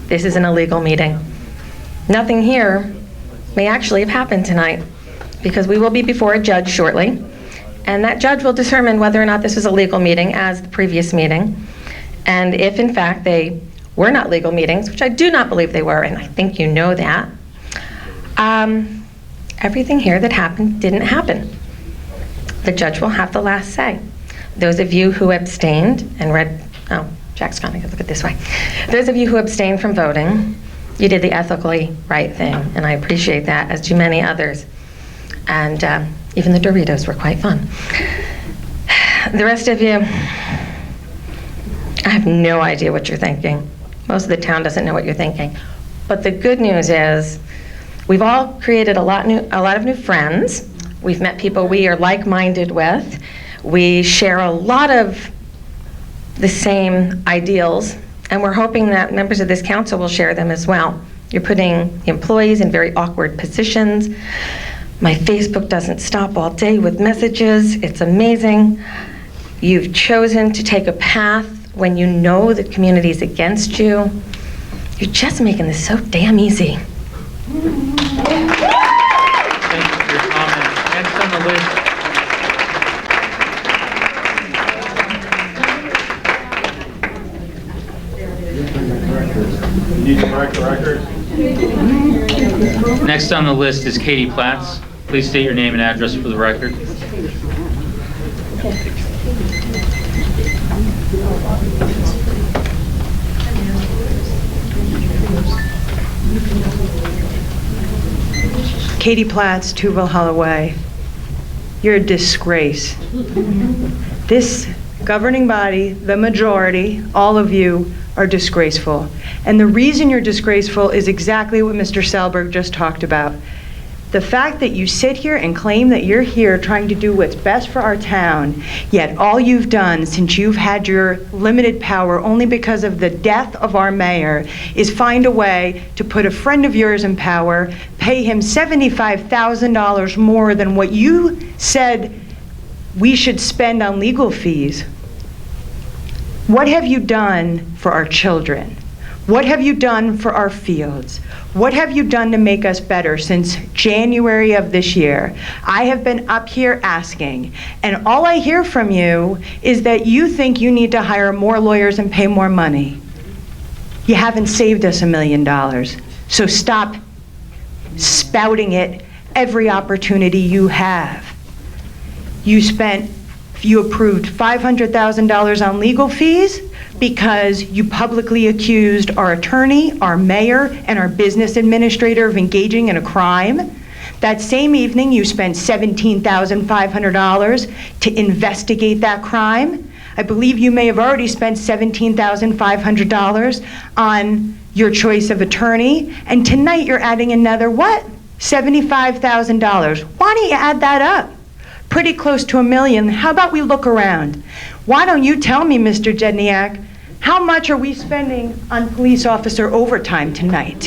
this is an illegal meeting. Nothing here may actually have happened tonight, because we will be before a judge shortly, and that judge will determine whether or not this was a legal meeting as the previous meeting. And if in fact they were not legal meetings, which I do not believe they were, and I think you know that, everything here that happened didn't happen. The judge will have the last say. Those of you who abstained and Jack's gonna look at this way. Those of you who abstained from voting, you did the ethically right thing, and I appreciate that, as do many others. And even the Doritos were quite fun. The rest of you, I have no idea what you're thinking. Most of the town doesn't know what you're thinking. But the good news is, we've all created a lot of new friends. We've met people we are like-minded with. We share a lot of the same ideals, and we're hoping that members of this council will share them as well. You're putting employees in very awkward positions. My Facebook doesn't stop all day with messages. It's amazing. You've chosen to take a path when you know the community's against you. You're just making this so damn easy. Thank you for your comments. Next on the list. Need to correct the record. Next on the list is Katie Platts. Please state your name and address for the record. Katie Platts, 2 Valhalla Way. You're a disgrace. This governing body, the majority, all of you, are disgraceful. And the reason you're disgraceful is exactly what Mr. Salberg just talked about. The fact that you sit here and claim that you're here trying to do what's best for our town, yet all you've done since you've had your limited power only because of the death of our mayor is find a way to put a friend of yours in power, pay him $75,000 more than what you said we should spend on legal fees. What have you done for our children? What have you done for our fields? What have you done to make us better since January of this year? I have been up here asking, and all I hear from you is that you think you need to hire more lawyers and pay more money. You haven't saved us $1 million, so stop spouting it every opportunity you have. You spent You approved $500,000 on legal fees because you publicly accused our attorney, our mayor, and our business administrator of engaging in a crime. That same evening, you spent $17,500 to investigate that crime. I believe you may have already spent $17,500 on your choice of attorney, and tonight you're adding another, what? $75,000. Why don't you add that up? Pretty close to $1 million. How about we look around? Why don't you tell me, Mr. Jedniak, how much are we spending on police officer overtime tonight?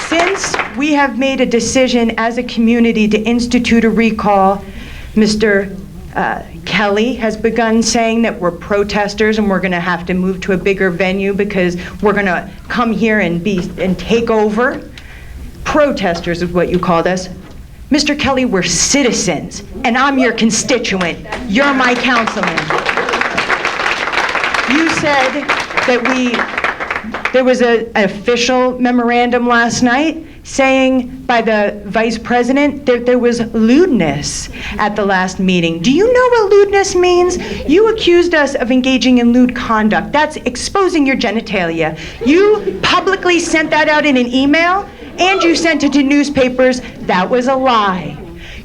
Since we have made a decision as a community to institute a recall, Mr. Kelly has begun saying that we're protesters and we're going to have to move to a bigger venue because we're going to come here and take over. Protesters is what you called us. Mr. Kelly, we're citizens, and I'm your constituent. You're my councilman. You said that there was an official memorandum last night saying by the vice president that there was lewdness at the last meeting. Do you know what lewdness means? You accused us of engaging in lewd conduct. That's exposing your genitalia. You publicly sent that out in an email, and you sent it to newspapers. That was a lie.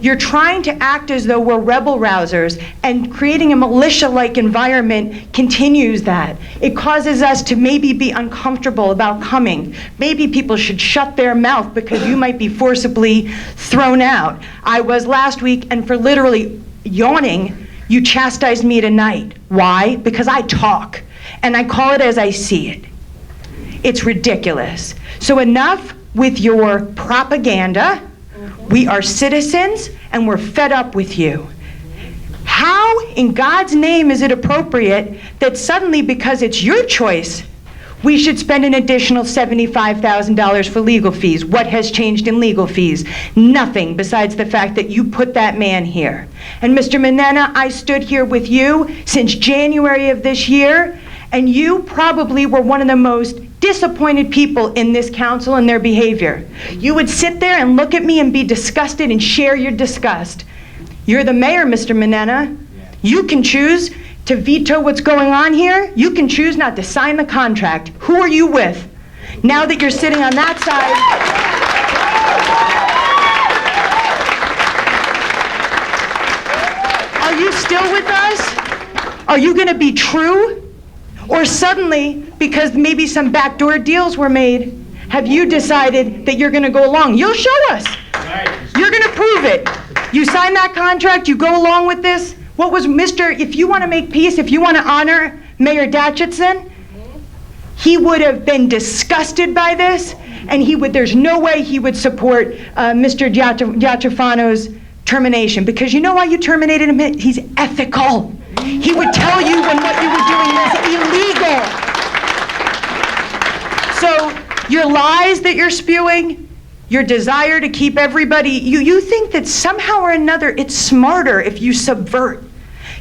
You're trying to act as though we're rebel rousers, and creating a militia-like environment continues that. It causes us to maybe be uncomfortable about coming. Maybe people should shut their mouth because you might be forcibly thrown out. I was last week, and for literally yawning, you chastised me tonight. Why? Because I talk, and I call it as I see it. It's ridiculous. So enough with your propaganda. We are citizens, and we're fed up with you. How, in God's name, is it appropriate that suddenly, because it's your choice, we should spend an additional $75,000 for legal fees? What has changed in legal fees? Nothing, besides the fact that you put that man here. And Mr. Manena, I stood here with you since January of this year, and you probably were one of the most disappointed people in this council and their behavior. You would sit there and look at me and be disgusted and share your disgust. You're the mayor, Mr. Manena. You can choose to veto what's going on here. You can choose not to sign the contract. Who are you with? Now that you're sitting on that side, are you still with us? Are you going to be true? Or suddenly, because maybe some backdoor deals were made, have you decided that you're going to go along? You'll show us. You're going to prove it. You sign that contract, you go along with this. What was if you want to make peace, if you want to honor Mayor Datchison, he would have been disgusted by this, and there's no way he would support Mr. Giatrofano's termination. Because you know why you terminated him? He's ethical. He would tell you when what you were doing was illegal. So your lies that you're spewing, your desire to keep everybody, you think that somehow or another it's smarter if you subvert.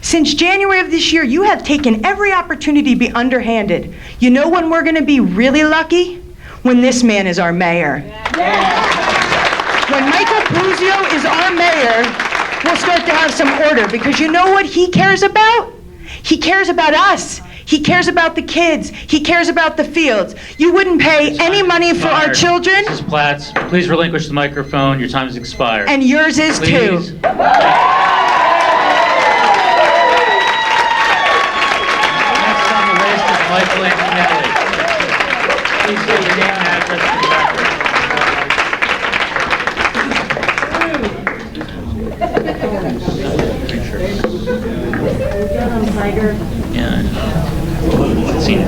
Since January of this year, you have taken every opportunity to be underhanded. You know when we're going to be really lucky? When this man is our mayor. When Michael Puzio is our mayor, we'll start to have some order, because you know what he cares about? He cares about us. He cares about the kids. He cares about the fields. You wouldn't pay any money for our children. Mrs. Platts, please relinquish the microphone. Your time has expired. And yours is too. Next on the list is Michael Antonelli. Please state your name and address for the record. Yeah, I know. Seen it.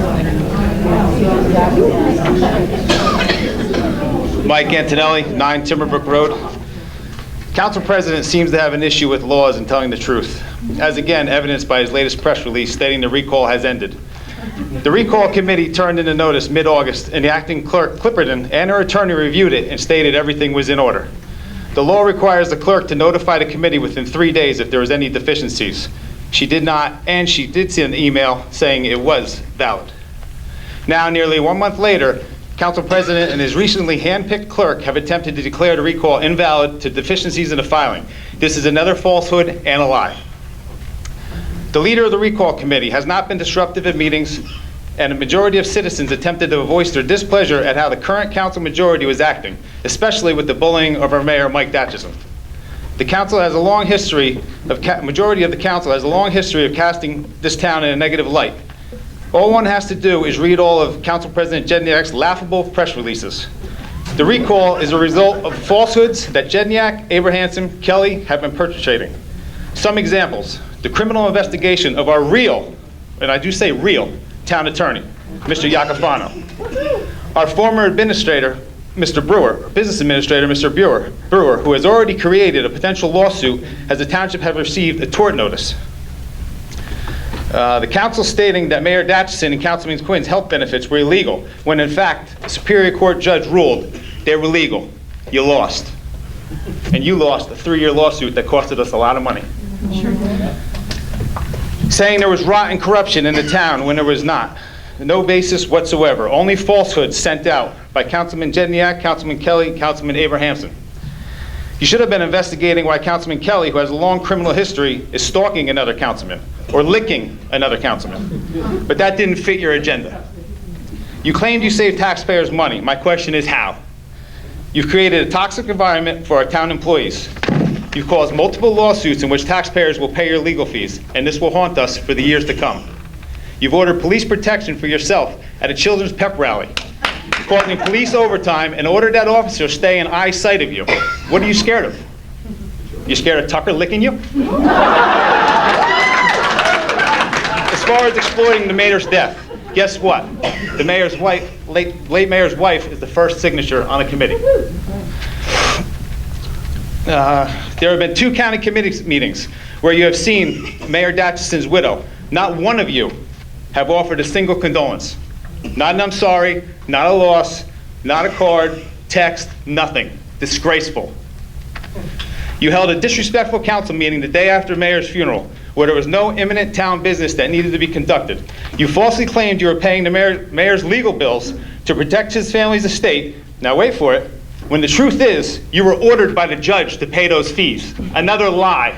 Mike Antonelli, 9 Timberbrook Road. Council President seems to have an issue with laws and telling the truth, as again evidenced by his latest press release stating the recall has ended. The recall committee turned in a notice mid-August, and the acting clerk, Clipperton, and her attorney reviewed it and stated everything was in order. The law requires the clerk to notify the committee within 3 days if there was any deficiencies. She did not, and she did send an email saying it was valid. Now, nearly 1 month later, Council President and his recently hand-picked clerk have attempted to declare the recall invalid to deficiencies in the filing. This is another falsehood and a lie. The leader of the recall committee has not been disruptive at meetings, and a majority of citizens attempted to voice their displeasure at how the current council majority was acting, especially with the bullying of our mayor, Mike Datchison. The council has a long history majority of the council has a long history of casting this town in a negative light. All one has to do is read all of Council President Jedniak's laughable press releases. The recall is a result of falsehoods that Jedniak, Abrahamson, Kelly have been perpetrating. Some examples: the criminal investigation of our real, and I do say real, town attorney, Mr. Iacofano. Our former administrator, Mr. Brewer, business administrator, Mr. Brewer, who has already created a potential lawsuit as the township has received a tort notice. The council stating that Mayor Datchison and Councilman Quinn's health benefits were illegal, when in fact, a Superior Court judge ruled they were legal. You lost. And you lost a 3-year lawsuit that costed us a lot of money. Saying there was rotten corruption in the town when there was not. No basis whatsoever. Only falsehoods sent out by Councilman Jedniak, Councilman Kelly, Councilman Abrahamson. You should have been investigating why Councilman Kelly, who has a long criminal history, is stalking another councilman or licking another councilman. But that didn't fit your agenda. You claimed you saved taxpayers money. My question is how? You've created a toxic environment for our town employees. You've caused multiple lawsuits in which taxpayers will pay your legal fees, and this will haunt us for the years to come. You've ordered police protection for yourself at a children's pep rally, causing police overtime, and ordered that officer stay in eyesight of you. What are you scared of? You scared of Tucker licking you? As far as exploiting the mayor's death, guess what? The mayor's wife, late mayor's wife, is the first signature on the committee. There have been 2 county committee meetings where you have seen Mayor Datchison's widow. Not one of you have offered a single condolence. Not an I'm sorry, not a loss, not a card, text, nothing. Disgraceful. You held a disrespectful council meeting the day after Mayor's funeral, where there was no imminent town business that needed to be conducted. You falsely claimed you were paying the mayor's legal bills to protect his family's estate. Now wait for it. When the truth is, you were ordered by the judge to pay those fees. Another lie.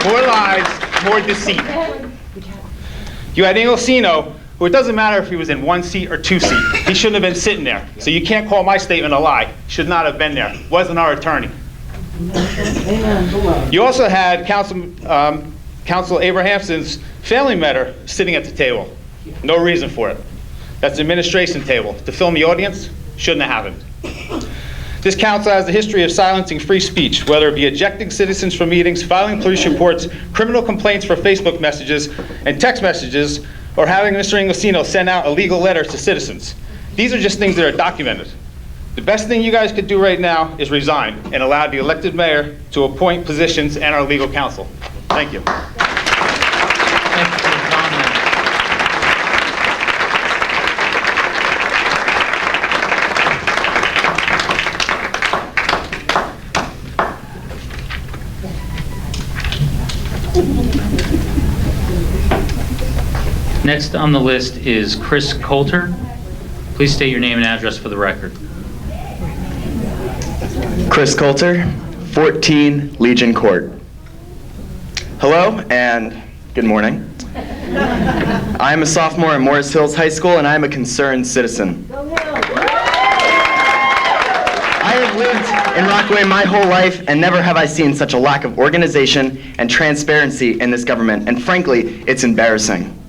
More lies, more deceit. You had Inglesino, who it doesn't matter if he was in 1 seat or 2 seats. He shouldn't have been sitting there. So you can't call my statement a lie. Should not have been there. Wasn't our attorney. You also had Council Abrahamson's family member sitting at the table. No reason for it. That's the administration table. To film the audience, shouldn't have happened. This council has a history of silencing free speech, whether it be ejecting citizens from meetings, filing police reports, criminal complaints for Facebook messages and text messages, or having Mr. Inglesino send out illegal letters to citizens. These are just things that are documented. The best thing you guys could do right now is resign and allow the elected mayor to appoint positions and our legal counsel. Thank you. Next on the list is Chris Coulter. Please state your name and address for the record. Chris Coulter, 14 Legion Court. Hello and good morning. I am a sophomore at Morris Hills High School and I am a concerned citizen. I have lived in Rockaway my whole life and never have I seen such a lack of organization and transparency in this government, and frankly, it's embarrassing.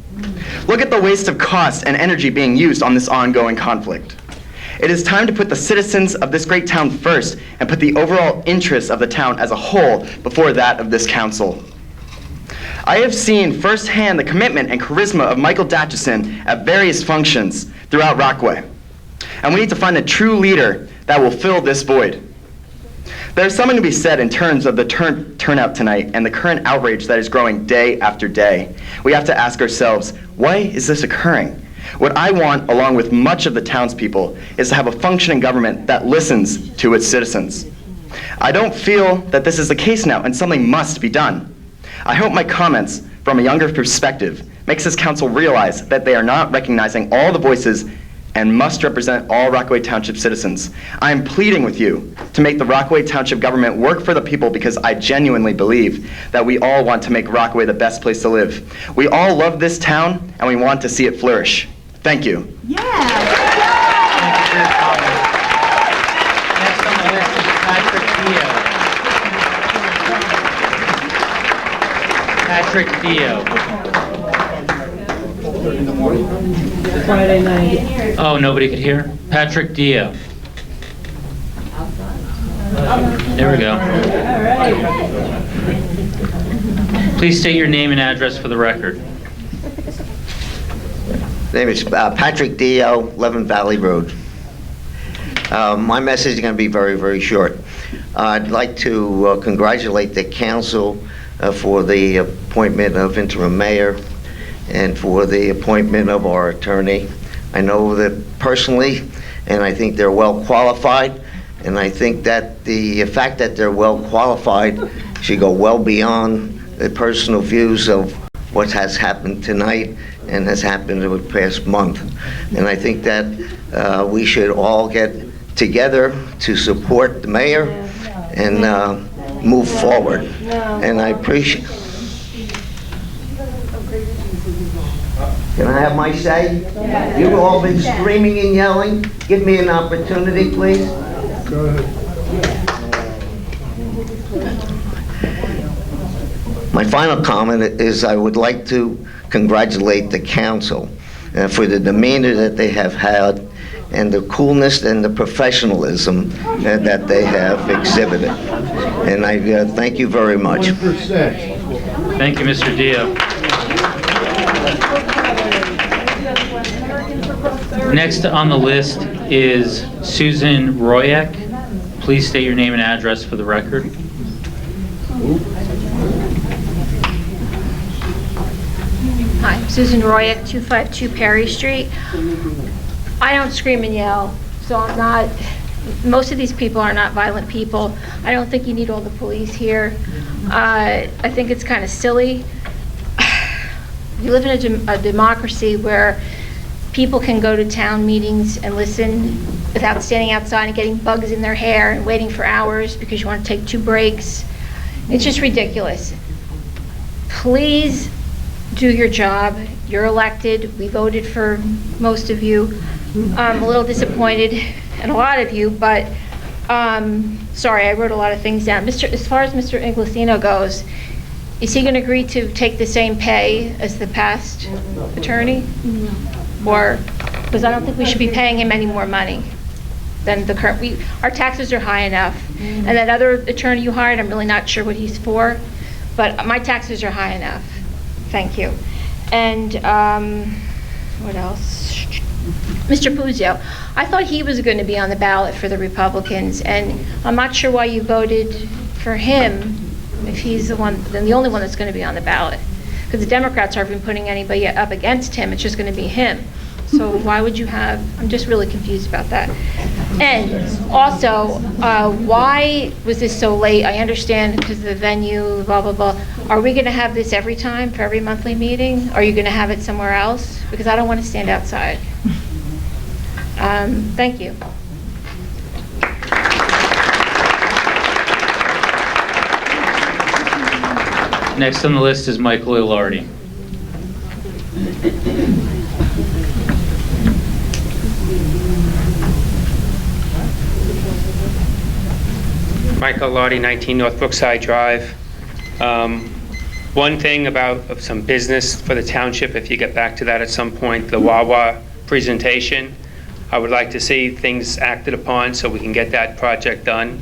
Look at the waste of cost and energy being used on this ongoing conflict. It is time to put the citizens of this great town first and put the overall interests of the town as a whole before that of this council. I have seen firsthand the commitment and charisma of Michael Datchison at various functions throughout Rockaway. And we need to find a true leader that will fill this void. There's something to be said in terms of the turnout tonight and the current outrage that is growing day after day. We have to ask ourselves, why is this occurring? What I want, along with much of the townspeople, is to have a functioning government that listens to its citizens. I don't feel that this is the case now, and something must be done. I hope my comments from a younger perspective makes this council realize that they are not recognizing all the voices and must represent all Rockaway Township citizens. I am pleading with you to make the Rockaway Township government work for the people, because I genuinely believe that we all want to make Rockaway the best place to live. We all love this town, and we want to see it flourish. Thank you. Patrick Dio. Friday night. Oh, nobody could hear? Patrick Dio. There we go. Please state your name and address for the record. Name is Patrick Dio, 11 Valley Road. My message is going to be very, very short. I'd like to congratulate the council for the appointment of interim mayor and for the appointment of our attorney. I know that personally, and I think they're well qualified, and I think that the fact that they're well qualified should go well beyond the personal views of what has happened tonight and has happened in the past month. And I think that we should all get together to support the mayor and move forward. And I appreciate. Can I have my say? Yeah. You've all been screaming and yelling. Give me an opportunity, please. Go ahead. My final comment is I would like to congratulate the council for the demeanor that they have had and the coolness and the professionalism that they have exhibited. And I thank you very much. Thank you, Mr. Dio. Next on the list is Susan Royak. Please state your name and address for the record. Hi, I'm Susan Royak, 252 Perry Street. I don't scream and yell, so I'm not, most of these people are not violent people. I don't think you need all the police here. I think it's kind of silly. You live in a democracy where people can go to town meetings and listen without standing outside and getting bugs in their hair and waiting for hours because you want to take 2 breaks. It's just ridiculous. Please do your job. You're elected. We voted for most of you. I'm a little disappointed in a lot of you, but sorry, I wrote a lot of things down. As far as Mr. Inglesino goes, is he going to agree to take the same pay as the past attorney? Or, because I don't think we should be paying him any more money than the current, our taxes are high enough. And that other attorney you hired, I'm really not sure what he's for, but my taxes are high enough. Thank you. And what else? Mr. Puzio, I thought he was going to be on the ballot for the Republicans, and I'm not sure why you voted for him if he's the only one that's going to be on the ballot. Because the Democrats aren't even putting anybody up against him, it's just going to be him. So why would you have, I'm just really confused about that. And also, why was this so late? I understand because of the venue, blah, blah, blah. Are we going to have this every time for every monthly meeting? Are you going to have it somewhere else? Because I don't want to stand outside. Thank you. Next on the list is Michael Ilardi. Michael Ilardi, 19 North Brookside Drive. One thing about some business for the township, if you get back to that at some point, the Wawa presentation, I would like to see things acted upon so we can get that project done.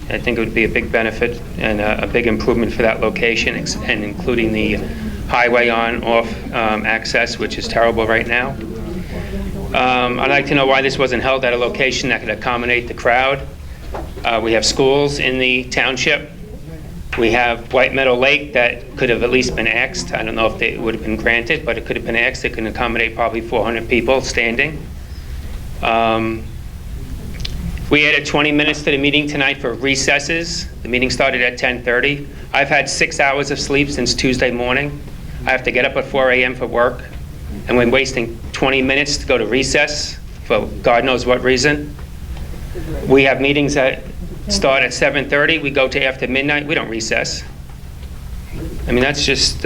I think it would be a big benefit and a big improvement for that location, and including the highway on-off access, which is terrible right now. I'd like to know why this wasn't held at a location that could accommodate the crowd. We have schools in the township. We have White Meadow Lake that could have at least been axed. I don't know if it would have been granted, but it could have been axed. It can accommodate probably 400 people standing. We added 20 minutes to the meeting tonight for recesses. The meeting started at 10:30. I've had 6 hours of sleep since Tuesday morning. I have to get up at 4 a.m. for work, and we're wasting 20 minutes to go to recess for God knows what reason. We have meetings that start at 7:30, we go to after midnight, we don't recess. I mean, that's just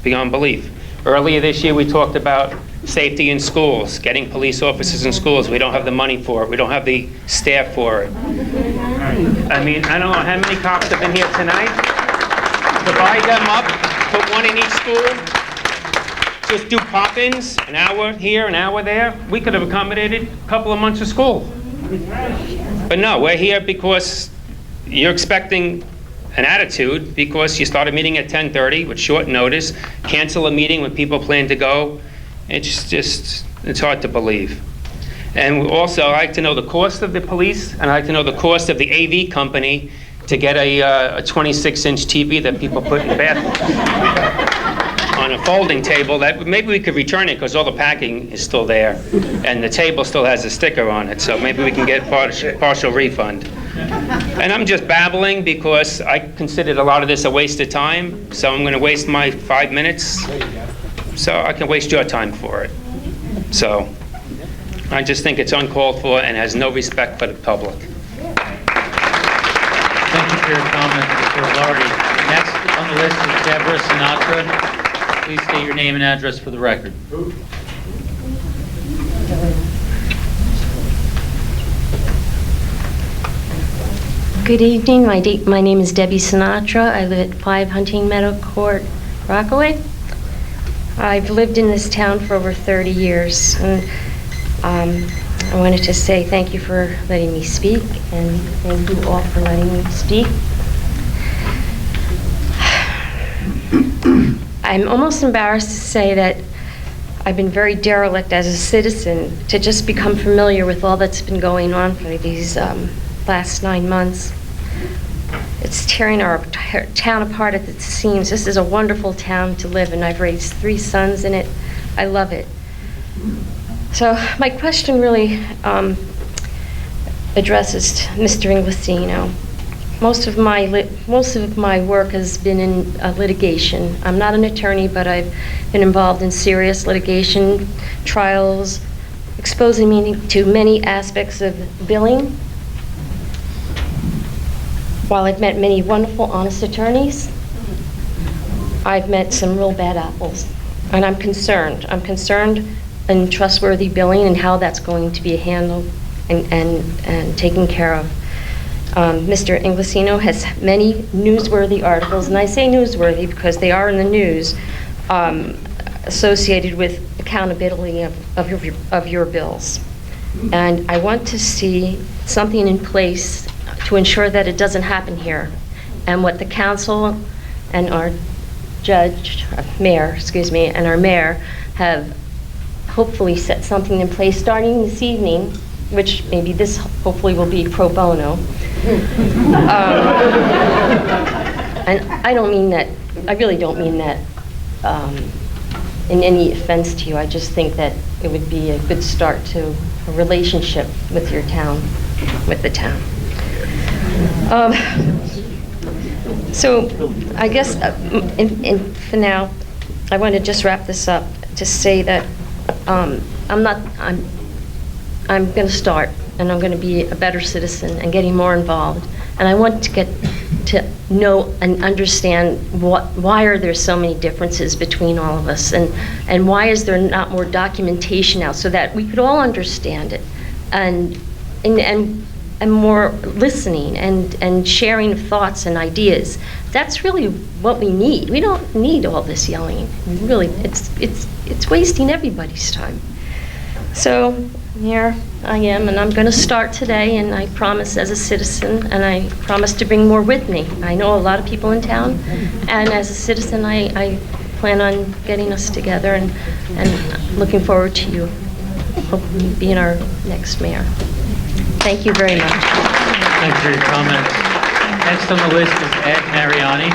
beyond belief. Earlier this year, we talked about safety in schools, getting police officers in schools. We don't have the money for it. We don't have the staff for it. I mean, I don't know how many cops have been here tonight. Divide them up, put one in each school, just do pop-ins, an hour here, an hour there. We could have accommodated a couple of months of school. But no, we're here because you're expecting an attitude, because you start a meeting at 10:30 with short notice, cancel a meeting when people plan to go. It's hard to believe. And also, I like to know the cost of the police, and I like to know the cost of the AV company to get a 26-inch TV that people put in the bathroom on a folding table. That maybe we could return it because all the packing is still there, and the table still has a sticker on it. So maybe we can get partial refund. And I'm just babbling because I considered a lot of this a waste of time. So I'm going to waste my 5 minutes, so I can waste your time for it. So I just think it's uncalled for and has no respect for the public. Thank you for your comment, Mr. O'Larry. Next on the list is Deborah Sinatra. Please state your name and address for the record. Good evening. My name is Debbie Sinatra. I live at 5 Hunting Meadow Court, Rockaway. I've lived in this town for over 30 years. And, I wanted to say thank you for letting me speak, and thank you all for letting me speak. I'm almost embarrassed to say that I've been very derelict as a citizen to just become familiar with all that's been going on for these last 9 months. It's tearing our town apart at the seams. This is a wonderful town to live in. I've raised 3 sons in it. I love it. So my question really addresses Mr. Inglesino. Most of my work has been in litigation. I'm not an attorney, but I've been involved in serious litigation, trials, exposing me to many aspects of billing. While I've met many wonderful, honest attorneys, I've met some real bad apples, and I'm concerned. I'm concerned in trustworthy billing and how that's going to be handled and taken care of. Mr. Inglesino has many newsworthy articles, and I say newsworthy because they are in the news, associated with accountability of your bills. And I want to see something in place to ensure that it doesn't happen here. And what the council and our and our mayor have hopefully set something in place starting this evening, which maybe this hopefully will be pro bono. And I don't mean that, I really don't mean that in any offense to you. I just think that it would be a good start to a relationship with your town, with the town. So I guess for now, I want to just wrap this up to say that I'm going to start, and I'm going to be a better citizen and getting more involved. And I want to get to know and understand why are there so many differences between all of us, and why is there not more documentation out so that we could all understand it, and more listening and sharing of thoughts and ideas. That's really what we need. We don't need all this yelling. Really, it's wasting everybody's time. So here I am, and I'm going to start today, and I promise as a citizen, and I promise to bring more with me. I know a lot of people in town, and as a citizen, I plan on getting us together, and looking forward to you hopefully being our next mayor. Thank you very much. Thanks for your comments. Next on the list is Ed Mariani.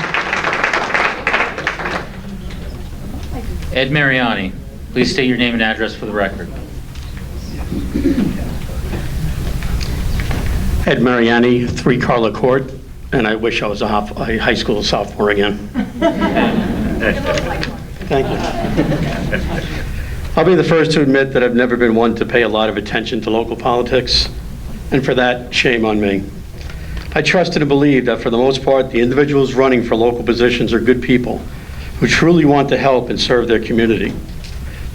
Ed Mariani, please state your name and address for the record. Ed Mariani, 3 Carla Court, and I wish I was a high school sophomore again. Thank you. I'll be the first to admit that I've never been one to pay a lot of attention to local politics, and for that, shame on me. I trusted and believed that for the most part, the individuals running for local positions are good people who truly want to help and serve their community.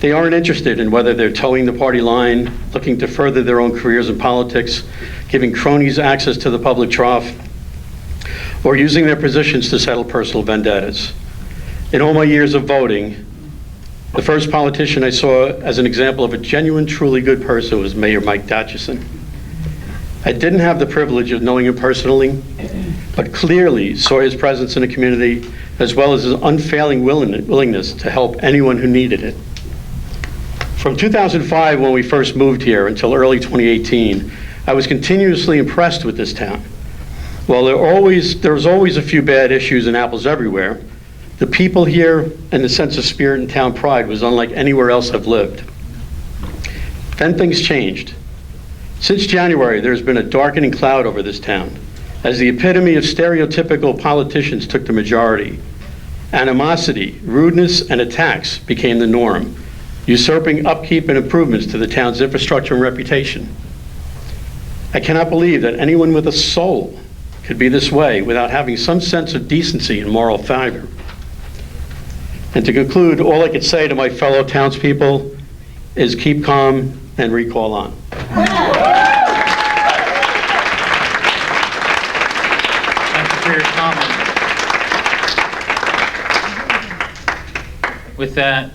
They aren't interested in whether they're towing the party line, looking to further their own careers in politics, giving cronies access to the public trough, or using their positions to settle personal vendettas. In all my years of voting, the first politician I saw as an example of a genuine, truly good person was Mayor Mike Datchison. I didn't have the privilege of knowing him personally, but clearly saw his presence in the community as well as his unfailing willingness to help anyone who needed it. From 2005, when we first moved here, until early 2018, I was continuously impressed with this town. While there was always a few bad issues and apples everywhere, the people here and the sense of spirit and town pride was unlike anywhere else I've lived. Then things changed. Since January, there's been a darkening cloud over this town, as the epitome of stereotypical politicians took the majority. Animosity, rudeness, and attacks became the norm, usurping upkeep and improvements to the town's infrastructure and reputation. I cannot believe that anyone with a soul could be this way without having some sense of decency and moral fiber. And to conclude, all I could say to my fellow townspeople is keep calm and recall on. Thank you for your comment. With that,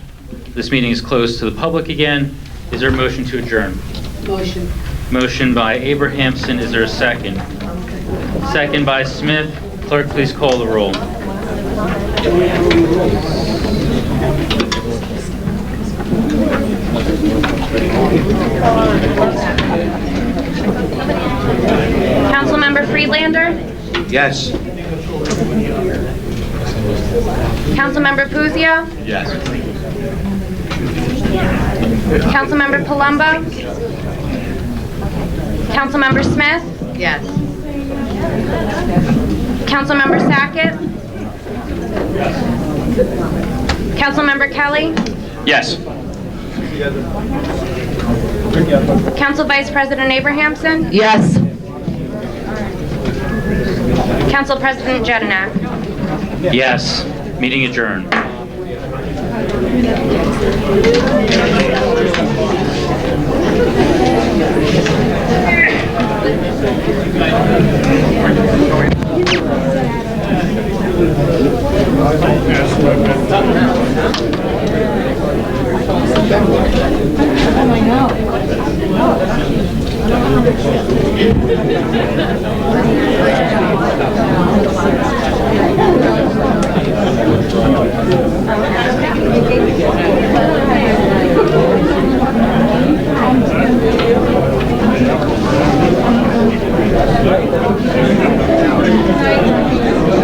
this meeting is closed to the public again. Is there a motion to adjourn? Motion. Motion by Abrahamson. Is there a second? Second by Smith. Clerk, please call the roll. Councilmember Friedlander? Yes. Councilmember Puccio? Yes. Councilmember Palumbo? Councilmember Smith? Yes. Councilmember Sackett? Councilmember Kelly? Yes. Council Vice President Abrahamson? Yes. Council President Jedinak? Yes. Meeting adjourned. Oh, I know.